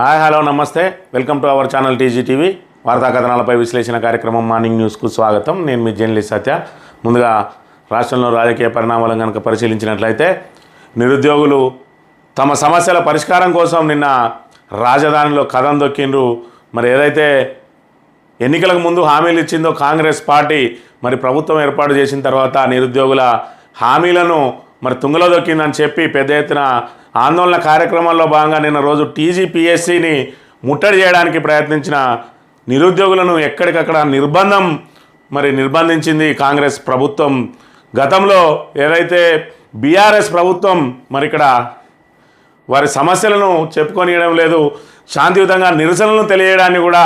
Hi hello నమస్తే welcome to our channel TG TV వార్తా కథనాలపై విశ్లేషణ కార్యక్రమం మార్నింగ్ న్యూస్కు స్వాగతం. నేను మీ జర్నలిస్ట్ సత్య. ముందుగా రాష్ట్రంలో రాజకీయ పరిణామాలను కనుక పరిశీలించినట్లయితే నిరుద్యోగులు తమ సమస్యల పరిష్కారం కోసం నిన్న రాజధానిలో కదం దొక్కిండ్రు. మరి ఏదైతే ఎన్నికలకు ముందు హామీలు ఇచ్చిందో కాంగ్రెస్ పార్టీ మరి ప్రభుత్వం ఏర్పాటు చేసిన తర్వాత నిరుద్యోగుల హామీలను మరి తుంగలో దొక్కిందని చెప్పి పెద్ద ఎత్తున ఆందోళన కార్యక్రమాల్లో భాగంగా నిన్న రోజు టీజీపీఎస్సీని ముట్టడి చేయడానికి ప్రయత్నించిన నిరుద్యోగులను ఎక్కడికక్కడ నిర్బంధించింది కాంగ్రెస్ ప్రభుత్వం. గతంలో ఏదైతే బీఆర్ఎస్ ప్రభుత్వం మరి ఇక్కడ వారి సమస్యలను చెప్పుకొనియడం లేదు, శాంతియుతంగా నిరసనలను తెలియడాన్ని కూడా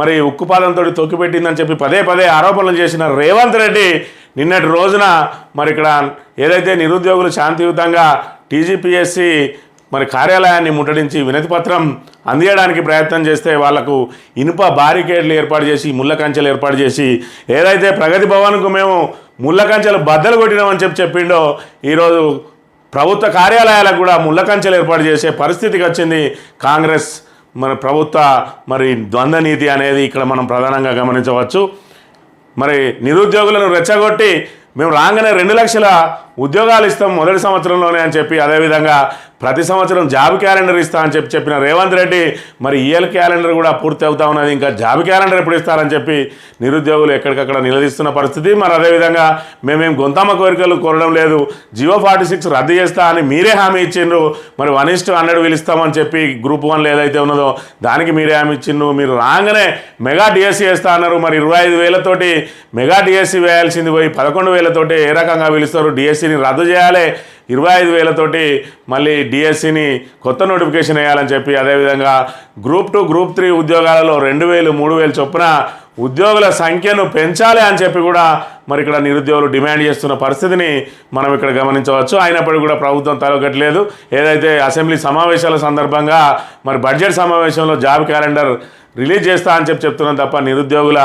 మరి ఉక్కుపాదంతో తొక్కిపెట్టిందని చెప్పి పదే పదే ఆరోపణలు చేసిన రేవంత్ రెడ్డి నిన్నటి రోజున మరి ఇక్కడ ఏదైతే నిరుద్యోగులు శాంతియుతంగా టీజీపీఎస్సీ మరి కార్యాలయాన్ని ముట్టడించి వినతి పత్రం అందించడానికి ప్రయత్నం చేస్తే వాళ్లకు ఇనుప బారికేడ్లు ఏర్పాటు చేసి ముళ్ళ కంచెలు ఏర్పాటు చేసి ఏదైతే ప్రగతి భవన్కు మేము ముళ్ళ కంచెలు బద్దలు కొట్టినామని చెప్పిండో ఈరోజు ప్రభుత్వ కార్యాలయాలకు కూడా ముళ్ళ కంచెలు ఏర్పాటు చేసే పరిస్థితికి వచ్చింది కాంగ్రెస్ మన ప్రభుత్వ మరి ద్వంద్వ నీతి అనేది ఇక్కడ మనం ప్రధానంగా గమనించవచ్చు. మరి నిరుద్యోగులను రెచ్చగొట్టి మేము రాగానే 2 లక్షల ఉద్యోగాలు ఇస్తాం మొదటి సంవత్సరంలోనే అని చెప్పి, అదేవిధంగా ప్రతి సంవత్సరం జాబ్ క్యాలెండర్ ఇస్తా అని చెప్పిన రేవంత్ రెడ్డి మరి ఈఎల్ క్యాలెండర్ కూడా పూర్తి అవుతా ఉన్నది, ఇంకా జాబ్ క్యాలెండర్ ఎప్పుడు ఇస్తారని చెప్పి నిరుద్యోగులు ఎక్కడికక్కడ నిలదీస్తున్న పరిస్థితి. మరి అదేవిధంగా మేమేం గొంతమ్మ కోరికలు కోరడం లేదు, జియో 46 రద్దు చేస్తా అని మీరే హామీ ఇచ్చిండ్రు, మరి 1:100 పిలుస్తామని చెప్పి గ్రూప్ 1 ఏదైతే ఉన్నదో దానికి మీరే హామీ ఇచ్చిండ్రు. మీరు రాగానే మెగా డిఎస్సీ వేస్తా అన్నారు, మరి 25,000తోటి మెగా డిఎస్సీ వేయాల్సింది పోయి 11,000తోటి ఏ రకంగా పిలుస్తారు? డిఎస్సీని రద్దు చేయాలి, 25,000తోటి మళ్ళీ డిఎస్సిని కొత్త నోటిఫికేషన్ వేయాలని చెప్పి, అదేవిధంగా గ్రూప్ 2 గ్రూప్ 3 ఉద్యోగాలలో 2,000 3,000 చొప్పున ఉద్యోగుల సంఖ్యను పెంచాలి అని చెప్పి కూడా మరి ఇక్కడ నిరుద్యోగులు డిమాండ్ చేస్తున్న పరిస్థితిని మనం ఇక్కడ గమనించవచ్చు. అయినప్పటికీ కూడా ప్రభుత్వం తలొగ్గట్లేదు. ఏదైతే అసెంబ్లీ సమావేశాల సందర్భంగా మరి బడ్జెట్ సమావేశంలో జాబ్ క్యాలెండర్ రిలీజ్ చేస్తా అని చెప్తున్నాం తప్ప నిరుద్యోగుల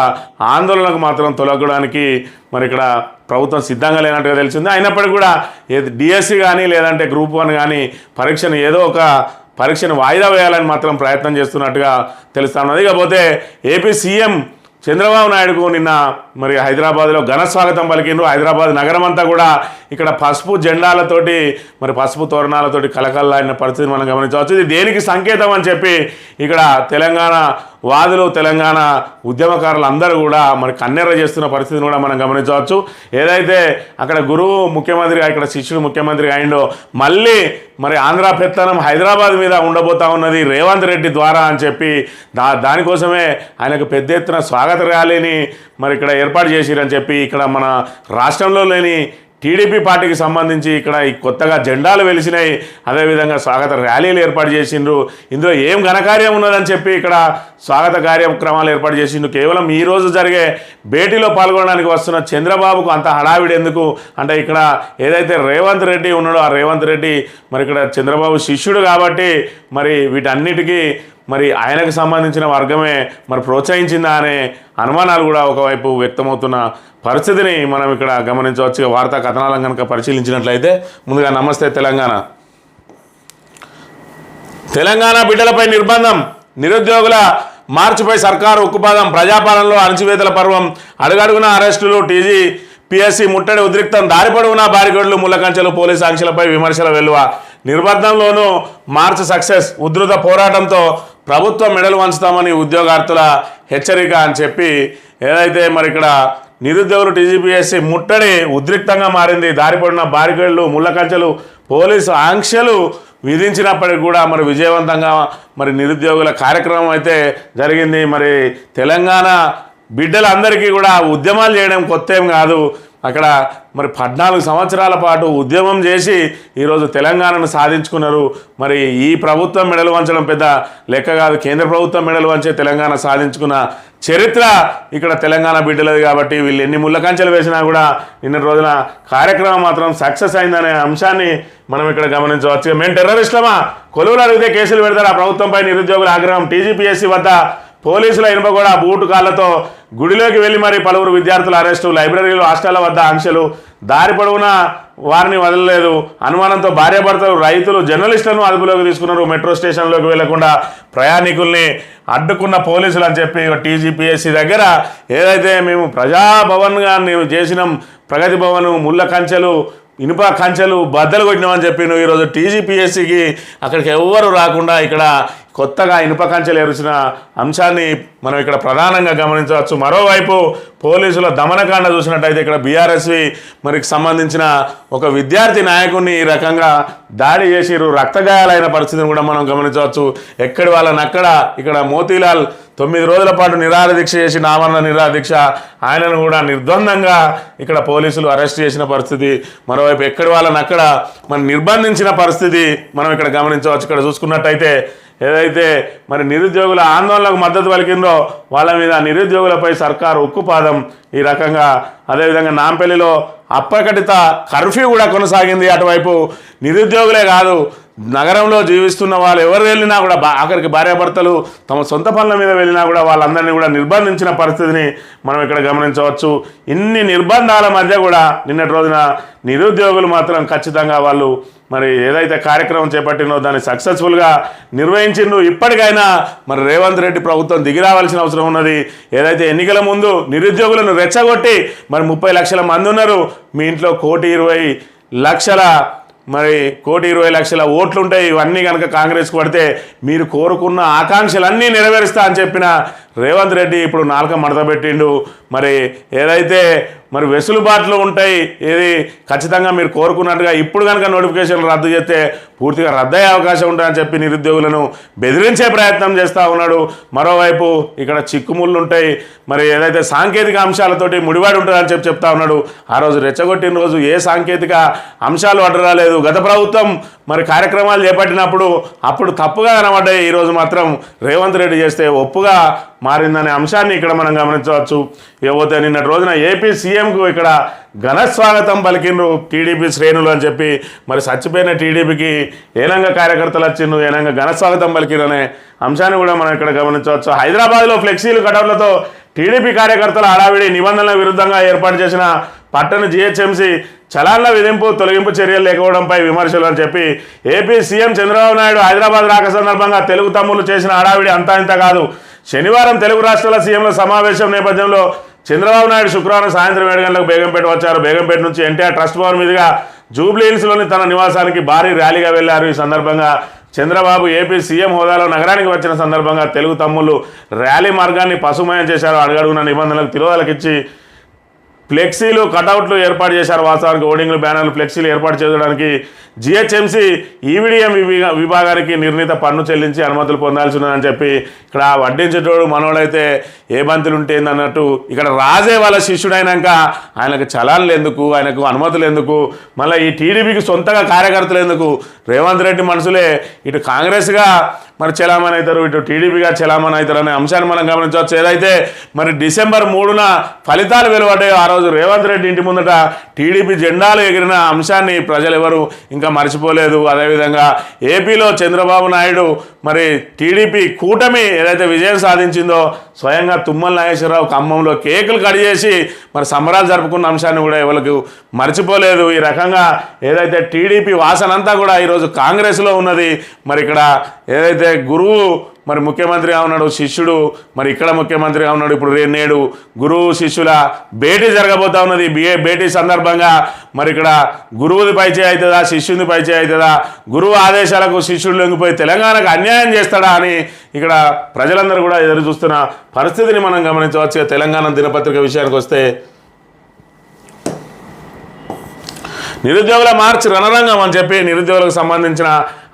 ఆందోళనకు మాత్రం తొలగడానికి మరి ఇక్కడ ప్రభుత్వం సిద్ధంగా లేనట్టుగా తెలిసింది. అయినప్పటికీ కూడా డిఎస్సి కానీ లేదంటే గ్రూప్ 1 కానీ పరీక్షను ఏదో ఒక పరీక్షను వాయిదా వేయాలని మాత్రం ప్రయత్నం చేస్తున్నట్టుగా తెలుస్తా ఉన్నది. ఇకపోతే ఏపీ సీఎం చంద్రబాబు నాయుడుకు నిన్న మరి హైదరాబాద్లో ఘన స్వాగతం పలికిండ్రు. హైదరాబాద్ నగరం అంతా కూడా ఇక్కడ పసుపు జెండాలతోటి మరి పసుపు తోరణాలతోటి కలకల్లాడిన పరిస్థితిని మనం గమనించవచ్చు. ఇది దేనికి సంకేతం అని చెప్పి ఇక్కడ తెలంగాణ వాదులు తెలంగాణ ఉద్యమకారులు అందరూ కూడా మరి కన్నెర్ర చేస్తున్న పరిస్థితిని కూడా మనం గమనించవచ్చు. ఏదైతే అక్కడ గురువు ముఖ్యమంత్రిగా ఇక్కడ శిష్యుడు ముఖ్యమంత్రిగా అయిండో మళ్ళీ మరి ఆంధ్ర పెత్తనం హైదరాబాద్ మీద ఉండబోతా ఉన్నది రేవంత్ రెడ్డి ద్వారా అని చెప్పి దానికోసమే ఆయనకు పెద్ద ఎత్తున స్వాగత ర్యాలీని మరి ఇక్కడ ఏర్పాటు చేసిరని చెప్పి ఇక్కడ మన రాష్ట్రంలో లేని టీడీపీ పార్టీకి సంబంధించి ఇక్కడ ఈ కొత్తగా జెండాలు వెలిసినాయి, అదేవిధంగా స్వాగత ర్యాలీలు ఏర్పాటు చేసిండ్రు. ఇందులో ఏం ఘనకార్యం ఉన్నదని చెప్పి ఇక్కడ స్వాగత కార్యక్రమాలు ఏర్పాటు చేసిండ్రు. కేవలం ఈరోజు జరిగే భేటీలో పాల్గొనడానికి వస్తున్న చంద్రబాబుకు అంత హడావిడి ఎందుకు అంటే ఇక్కడ ఏదైతే రేవంత్ రెడ్డి ఉన్నాడో ఆ రేవంత్ రెడ్డి మరి ఇక్కడ చంద్రబాబు శిష్యుడు కాబట్టి మరి వీటన్నిటికీ మరి ఆయనకు సంబంధించిన వర్గమే మరి ప్రోత్సహించిందా అనే అనుమానాలు కూడా ఒకవైపు వ్యక్తమవుతున్న పరిస్థితిని మనం ఇక్కడ గమనించవచ్చు. వార్తా కథనాలను కనుక పరిశీలించినట్లయితే ముందుగా నమస్తే తెలంగాణ బిడ్డలపై నిర్బంధం, నిరుద్యోగుల మార్చిపై సర్కారు ఉక్కుపాదం, ప్రజాపాలనలో అణచివేతల పర్వం, అడుగడుగున అరెస్టులు, టీజీపీఎస్సీ ముట్టడి ఉద్రిక్తం, దారిపొడవునా బారిగొడ్లు, ముళ్ళకంచెలు, పోలీసు ఆంక్షలపై విమర్శల వెల్లువ, నిర్బంధంలోనూ మార్చ్ సక్సెస్, ఉధృత పోరాటంతో ప్రభుత్వం మెడలు వంచుతామని ఉద్యోగార్థుల హెచ్చరిక అని చెప్పి ఏదైతే మరి ఇక్కడ నిరుద్యోగులు టీజీపీఎస్సీ ముట్టడి ఉద్రిక్తంగా మారింది. దారిపడిన బారికేడ్లు, ముళ్ళకంచెలు, పోలీసు ఆంక్షలు విధించినప్పటికీ కూడా మరి విజయవంతంగా మరి నిరుద్యోగుల కార్యక్రమం అయితే జరిగింది. మరి తెలంగాణ బిడ్డలందరికీ కూడా ఉద్యమాలు చేయడం కొత్త ఏం కాదు. అక్కడ మరి 14 సంవత్సరాల పాటు ఉద్యమం చేసి ఈరోజు తెలంగాణను సాధించుకున్నారు. మరి ఈ ప్రభుత్వం మెడలు వంచడం పెద్ద లెక్క కాదు, కేంద్ర ప్రభుత్వం మెడలు వంచే తెలంగాణ సాధించుకున్న చరిత్ర ఇక్కడ తెలంగాణ బిడ్డలది. కాబట్టి వీళ్ళు ఎన్ని ముళ్ళకంచెలు వేసినా కూడా నిన్న రోజున కార్యక్రమం మాత్రం సక్సెస్ అయిందనే అంశాన్ని మనం ఇక్కడ గమనించవచ్చు. మేము టెర్రరిస్టులమా, కొలువులు అడిగితే కేసులు పెడతారు, ఆ ప్రభుత్వంపై నిరుద్యోగుల ఆగ్రహం, టీజీపీఎస్సీ వద్ద పోలీసుల ఇనుపగూడ బూటు కాళ్లతో గుడిలోకి వెళ్ళి మరి పలువురు విద్యార్థుల అరెస్టు, లైబ్రరీలు హాస్టళ్ల వద్ద ఆంక్షలు, దారి పొడవునా వారిని వదలలేదు. అనుమానంతో భార్యాభర్తలు, రైతులు, జర్నలిస్టులను అదుపులోకి తీసుకున్నారు. మెట్రో స్టేషన్లోకి వెళ్లకుండా ప్రయాణికుల్ని అడ్డుకున్న పోలీసులు అని చెప్పి టీజీపీఎస్సీ దగ్గర ఏదైతే మేము ప్రజాభవన్గా చేసినాం, ప్రగతి భవన్, ముళ్ళ కంచెలు, ఇనుప కంచెలు బద్దలు కొట్టినామని చెప్పి నువ్వు ఈరోజు టీజీపీఎస్సీకి అక్కడికి ఎవ్వరు రాకుండా ఇక్కడ కొత్తగా ఇనుప కంచెలు ఎరిచిన అంశాన్ని మనం ఇక్కడ ప్రధానంగా గమనించవచ్చు. మరోవైపు పోలీసుల దమనకాండ చూసినట్టయితే ఇక్కడ బీఆర్ఎస్వి మరికి సంబంధించిన ఒక విద్యార్థి నాయకుడిని ఈ రకంగా దాడి చేసిరు, రక్తగాయాలైన పరిస్థితిని కూడా మనం గమనించవచ్చు. ఎక్కడి వాళ్ళని అక్కడ ఇక్కడ మోతీలాల్ 9 రోజుల పాటు నిరాహార దీక్ష చేసి నామరణ నిరాహార దీక్ష, ఆయనను కూడా నిర్ద్వందంగా ఇక్కడ పోలీసులు అరెస్ట్ చేసిన పరిస్థితి. మరోవైపు ఎక్కడి వాళ్ళని అక్కడ మనం నిర్బంధించిన పరిస్థితి మనం ఇక్కడ గమనించవచ్చు. ఇక్కడ చూసుకున్నట్టయితే ఏదైతే మరి నిరుద్యోగుల ఆందోళనకు మద్దతు పలికిందో వాళ్ళ మీద నిరుద్యోగులపై సర్కారు ఉక్కుపాదం ఈ రకంగా. అదేవిధంగా నాంపల్లిలో అప్రకటిత కర్ఫ్యూ కూడా కొనసాగింది. అటువైపు నిరుద్యోగులే కాదు, నగరంలో జీవిస్తున్న వాళ్ళు ఎవరు వెళ్ళినా కూడా ఆఖరికి భార్యాభర్తలు తమ సొంత పనుల మీద వెళ్ళినా కూడా వాళ్ళందరినీ కూడా నిర్బంధించిన పరిస్థితిని మనం ఇక్కడ గమనించవచ్చు. ఇన్ని నిర్బంధాల మధ్య కూడా నిన్నటి రోజున నిరుద్యోగులు మాత్రం ఖచ్చితంగా వాళ్ళు మరి ఏదైతే కార్యక్రమం చేపట్టినో దాన్ని సక్సెస్ఫుల్గా నిర్వహించిండ్రు. ఇప్పటికైనా మరి రేవంత్ రెడ్డి ప్రభుత్వం దిగిరావాల్సిన అవసరం ఉన్నది. ఏదైతే ఎన్నికల ముందు నిరుద్యోగులను రెచ్చగొట్టి మరి 30 లక్షల మంది ఉన్నారు, మీ ఇంట్లో 1,20,00,000 మరి 1,20,00,000 ఓట్లు ఉంటాయి, ఇవన్నీ కనుక కాంగ్రెస్కి పడితే మీరు కోరుకున్న ఆకాంక్షలన్నీ నెరవేరుస్తా అని చెప్పిన రేవంత్ రెడ్డి ఇప్పుడు నాలుక మడతపెట్టిండు. మరి ఏదైతే మరి వెసులుబాట్లు ఉంటాయి, ఏది ఖచ్చితంగా మీరు కోరుకున్నట్టుగా ఇప్పుడు కనుక నోటిఫికేషన్లు రద్దు చేస్తే పూర్తిగా రద్దయ్యే అవకాశం ఉంటుందని చెప్పి నిరుద్యోగులను బెదిరించే ప్రయత్నం చేస్తూ ఉన్నాడు. మరోవైపు ఇక్కడ చిక్కుముళ్ళు ఉంటాయి, మరి ఏదైతే సాంకేతిక అంశాలతోటి ముడివాడి ఉంటుందని చెప్పి చెప్తా ఉన్నాడు. ఆ రోజు రెచ్చగొట్టిన రోజు ఏ సాంకేతిక అంశాలు అడ్డరాలేదు. గత ప్రభుత్వం మరి కార్యక్రమాలు చేపట్టినప్పుడు అప్పుడు తప్పుగా కనబడ్డాయి, ఈరోజు మాత్రం రేవంత్ రెడ్డి చేస్తే ఒప్పుగా మారిందనే అంశాన్ని ఇక్కడ మనం గమనించవచ్చు. ఇకపోతే నిన్నటి రోజున ఏపీ సీఎంకు ఇక్కడ ఘన స్వాగతం పలికిండ్రు టీడీపీ శ్రేణులు అని చెప్పి మరి చచ్చిపోయిన టీడీపీకి ఏనంగా కార్యకర్తలు వచ్చిండ్రు, ఏనంగా ఘన స్వాగతం పలికిండ్రు అనే అంశాన్ని కూడా మనం ఇక్కడ గమనించవచ్చు. హైదరాబాద్లో ఫ్లెక్సీలు కటౌట్లతో టీడీపీ కార్యకర్తల హడావిడి, నిబంధనల విరుద్ధంగా ఏర్పాటు చేసిన పట్టణ జీహెచ్ఎంసీ చలాన్ల విధింపు తొలగింపు చర్యలు లేకపోవడంపై విమర్శలు అని చెప్పి ఏపీ సీఎం చంద్రబాబు నాయుడు హైదరాబాద్ రాక సందర్భంగా తెలుగు తమ్ముళ్ళు చేసిన హడావిడి అంతా ఇంత కాదు. శనివారం తెలుగు రాష్ట్రాల సీఎంల సమావేశం నేపథ్యంలో చంద్రబాబు నాయుడు శుక్రవారం సాయంత్రం 7 గంటలకు బేగంపేట వచ్చారు. బేగంపేట నుంచి ఎన్టీఆర్ ట్రస్ట్ భవన్ మీదుగా జూబ్లీ హిల్స్లోని తన నివాసానికి భారీ ర్యాలీగా వెళ్లారు. ఈ సందర్భంగా చంద్రబాబు ఏపీ సీఎం హోదాలో నగరానికి వచ్చిన సందర్భంగా తెలుగు తమ్ముళ్ళు ర్యాలీ మార్గాన్ని పసుమయం చేశారు. అడుగడుగున నిబంధనలకు తిరోదలకిచ్చి ఫ్లెక్సీలు కటౌట్లు ఏర్పాటు చేశారు. వాస్తవానికి హోర్డింగ్లు, బ్యానర్లు, ఫ్లెక్సీలు ఏర్పాటు చేయడానికి జిహెచ్ఎంసీ ఈవిడిఎం విభాగానికి నిర్ణీత పన్ను చెల్లించి అనుమతులు పొందాల్సి ఉందని చెప్పి ఇక్కడ వడ్డించేటోడు మనోడైతే ఏ బంతులు ఉంటేంది అన్నట్టు ఇక్కడ రాజే వాళ్ళ శిష్యుడైనాక ఆయనకు చలాన్లు ఎందుకు, ఆయనకు అనుమతులు ఎందుకు, మళ్ళీ ఈ టీడీపీకి సొంతంగా కార్యకర్తలు ఎందుకు? రేవంత్ రెడ్డి మనసులే ఇటు కాంగ్రెస్గా మరి చలామణి అవుతారు, ఇటు టీడీపీగా చలామణి అవుతారు అనే అంశాన్ని మనం గమనించవచ్చు. ఏదైతే మరి డిసెంబర్ 3న ఫలితాలు వెలువడ్డాయో ఆ రోజు రేవంత్ రెడ్డి ఇంటి ముందట టీడీపీ జెండాలు ఎగిరిన అంశాన్ని ప్రజలు ఎవరు ఇంకా మర్చిపోలేదు. అదేవిధంగా ఏపీలో చంద్రబాబు నాయుడు మరి టీడీపీ కూటమి ఏదైతే విజయం సాధించిందో స్వయంగా తుమ్మల నాగేశ్వరరావు ఖమ్మంలో కేకులు కట్ చేసి మరి సంబరాలు జరుపుకున్న అంశాన్ని కూడా ఎవరికి మర్చిపోలేదు. ఈ రకంగా ఏదైతే టీడీపీ వాసనంతా కూడా ఈరోజు కాంగ్రెస్లో ఉన్నది. మరి ఇక్కడ ఏదైతే గురువు మరి ముఖ్యమంత్రిగా ఉన్నాడు, శిష్యుడు మరి ఇక్కడ ముఖ్యమంత్రిగా ఉన్నాడు. ఇప్పుడు నేడు గురువు శిష్యుల భేటీ జరగబోతా ఉన్నది. భేటీ సందర్భంగా మరి ఇక్కడ గురువుది పైచే అవుతుందా, శిష్యుని పైచే అవుతుందా, గురువు ఆదేశాలకు శిష్యుడు లొంగిపోయి తెలంగాణకు అన్యాయం చేస్తాడా అని ఇక్కడ ప్రజలందరూ కూడా ఎదురు చూస్తున్న పరిస్థితిని మనం గమనించవచ్చు. తెలంగాణ దినపత్రిక విషయానికి వస్తే నిరుద్యోగుల మార్చి రణరంగం అని చెప్పి నిరుద్యోగులకు సంబంధించిన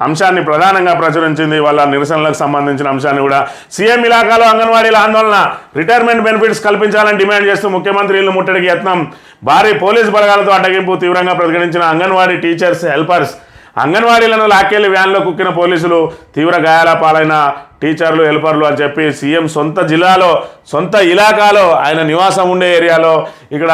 అంశాన్ని ప్రధానంగా ప్రచురించింది. వాళ్ళ నిరసనలకు సంబంధించిన అంశాన్ని కూడా సీఎం ఇలాకాలో అంగన్వాడీల ఆందోళన, రిటైర్మెంట్ బెనిఫిట్స్ కల్పించాలని డిమాండ్ చేస్తూ ముఖ్యమంత్రి ఇల్లు ముట్టడికి యత్నం, భారీ పోలీసు బలగాలతో అడ్డగింపు, తీవ్రంగా ప్రతిఘటించిన అంగన్వాడీ టీచర్స్, హెల్పర్స్. అంగన్వాడీలను లాక్కెళ్లి వ్యాన్లో కుక్కిన పోలీసులు, తీవ్ర గాయాల పాలైన టీచర్లు, హెల్పర్లు అని చెప్పి సీఎం సొంత జిల్లాలో, సొంత ఇలాకాలో, ఆయన నివాసం ఉండే ఏరియాలో ఇక్కడ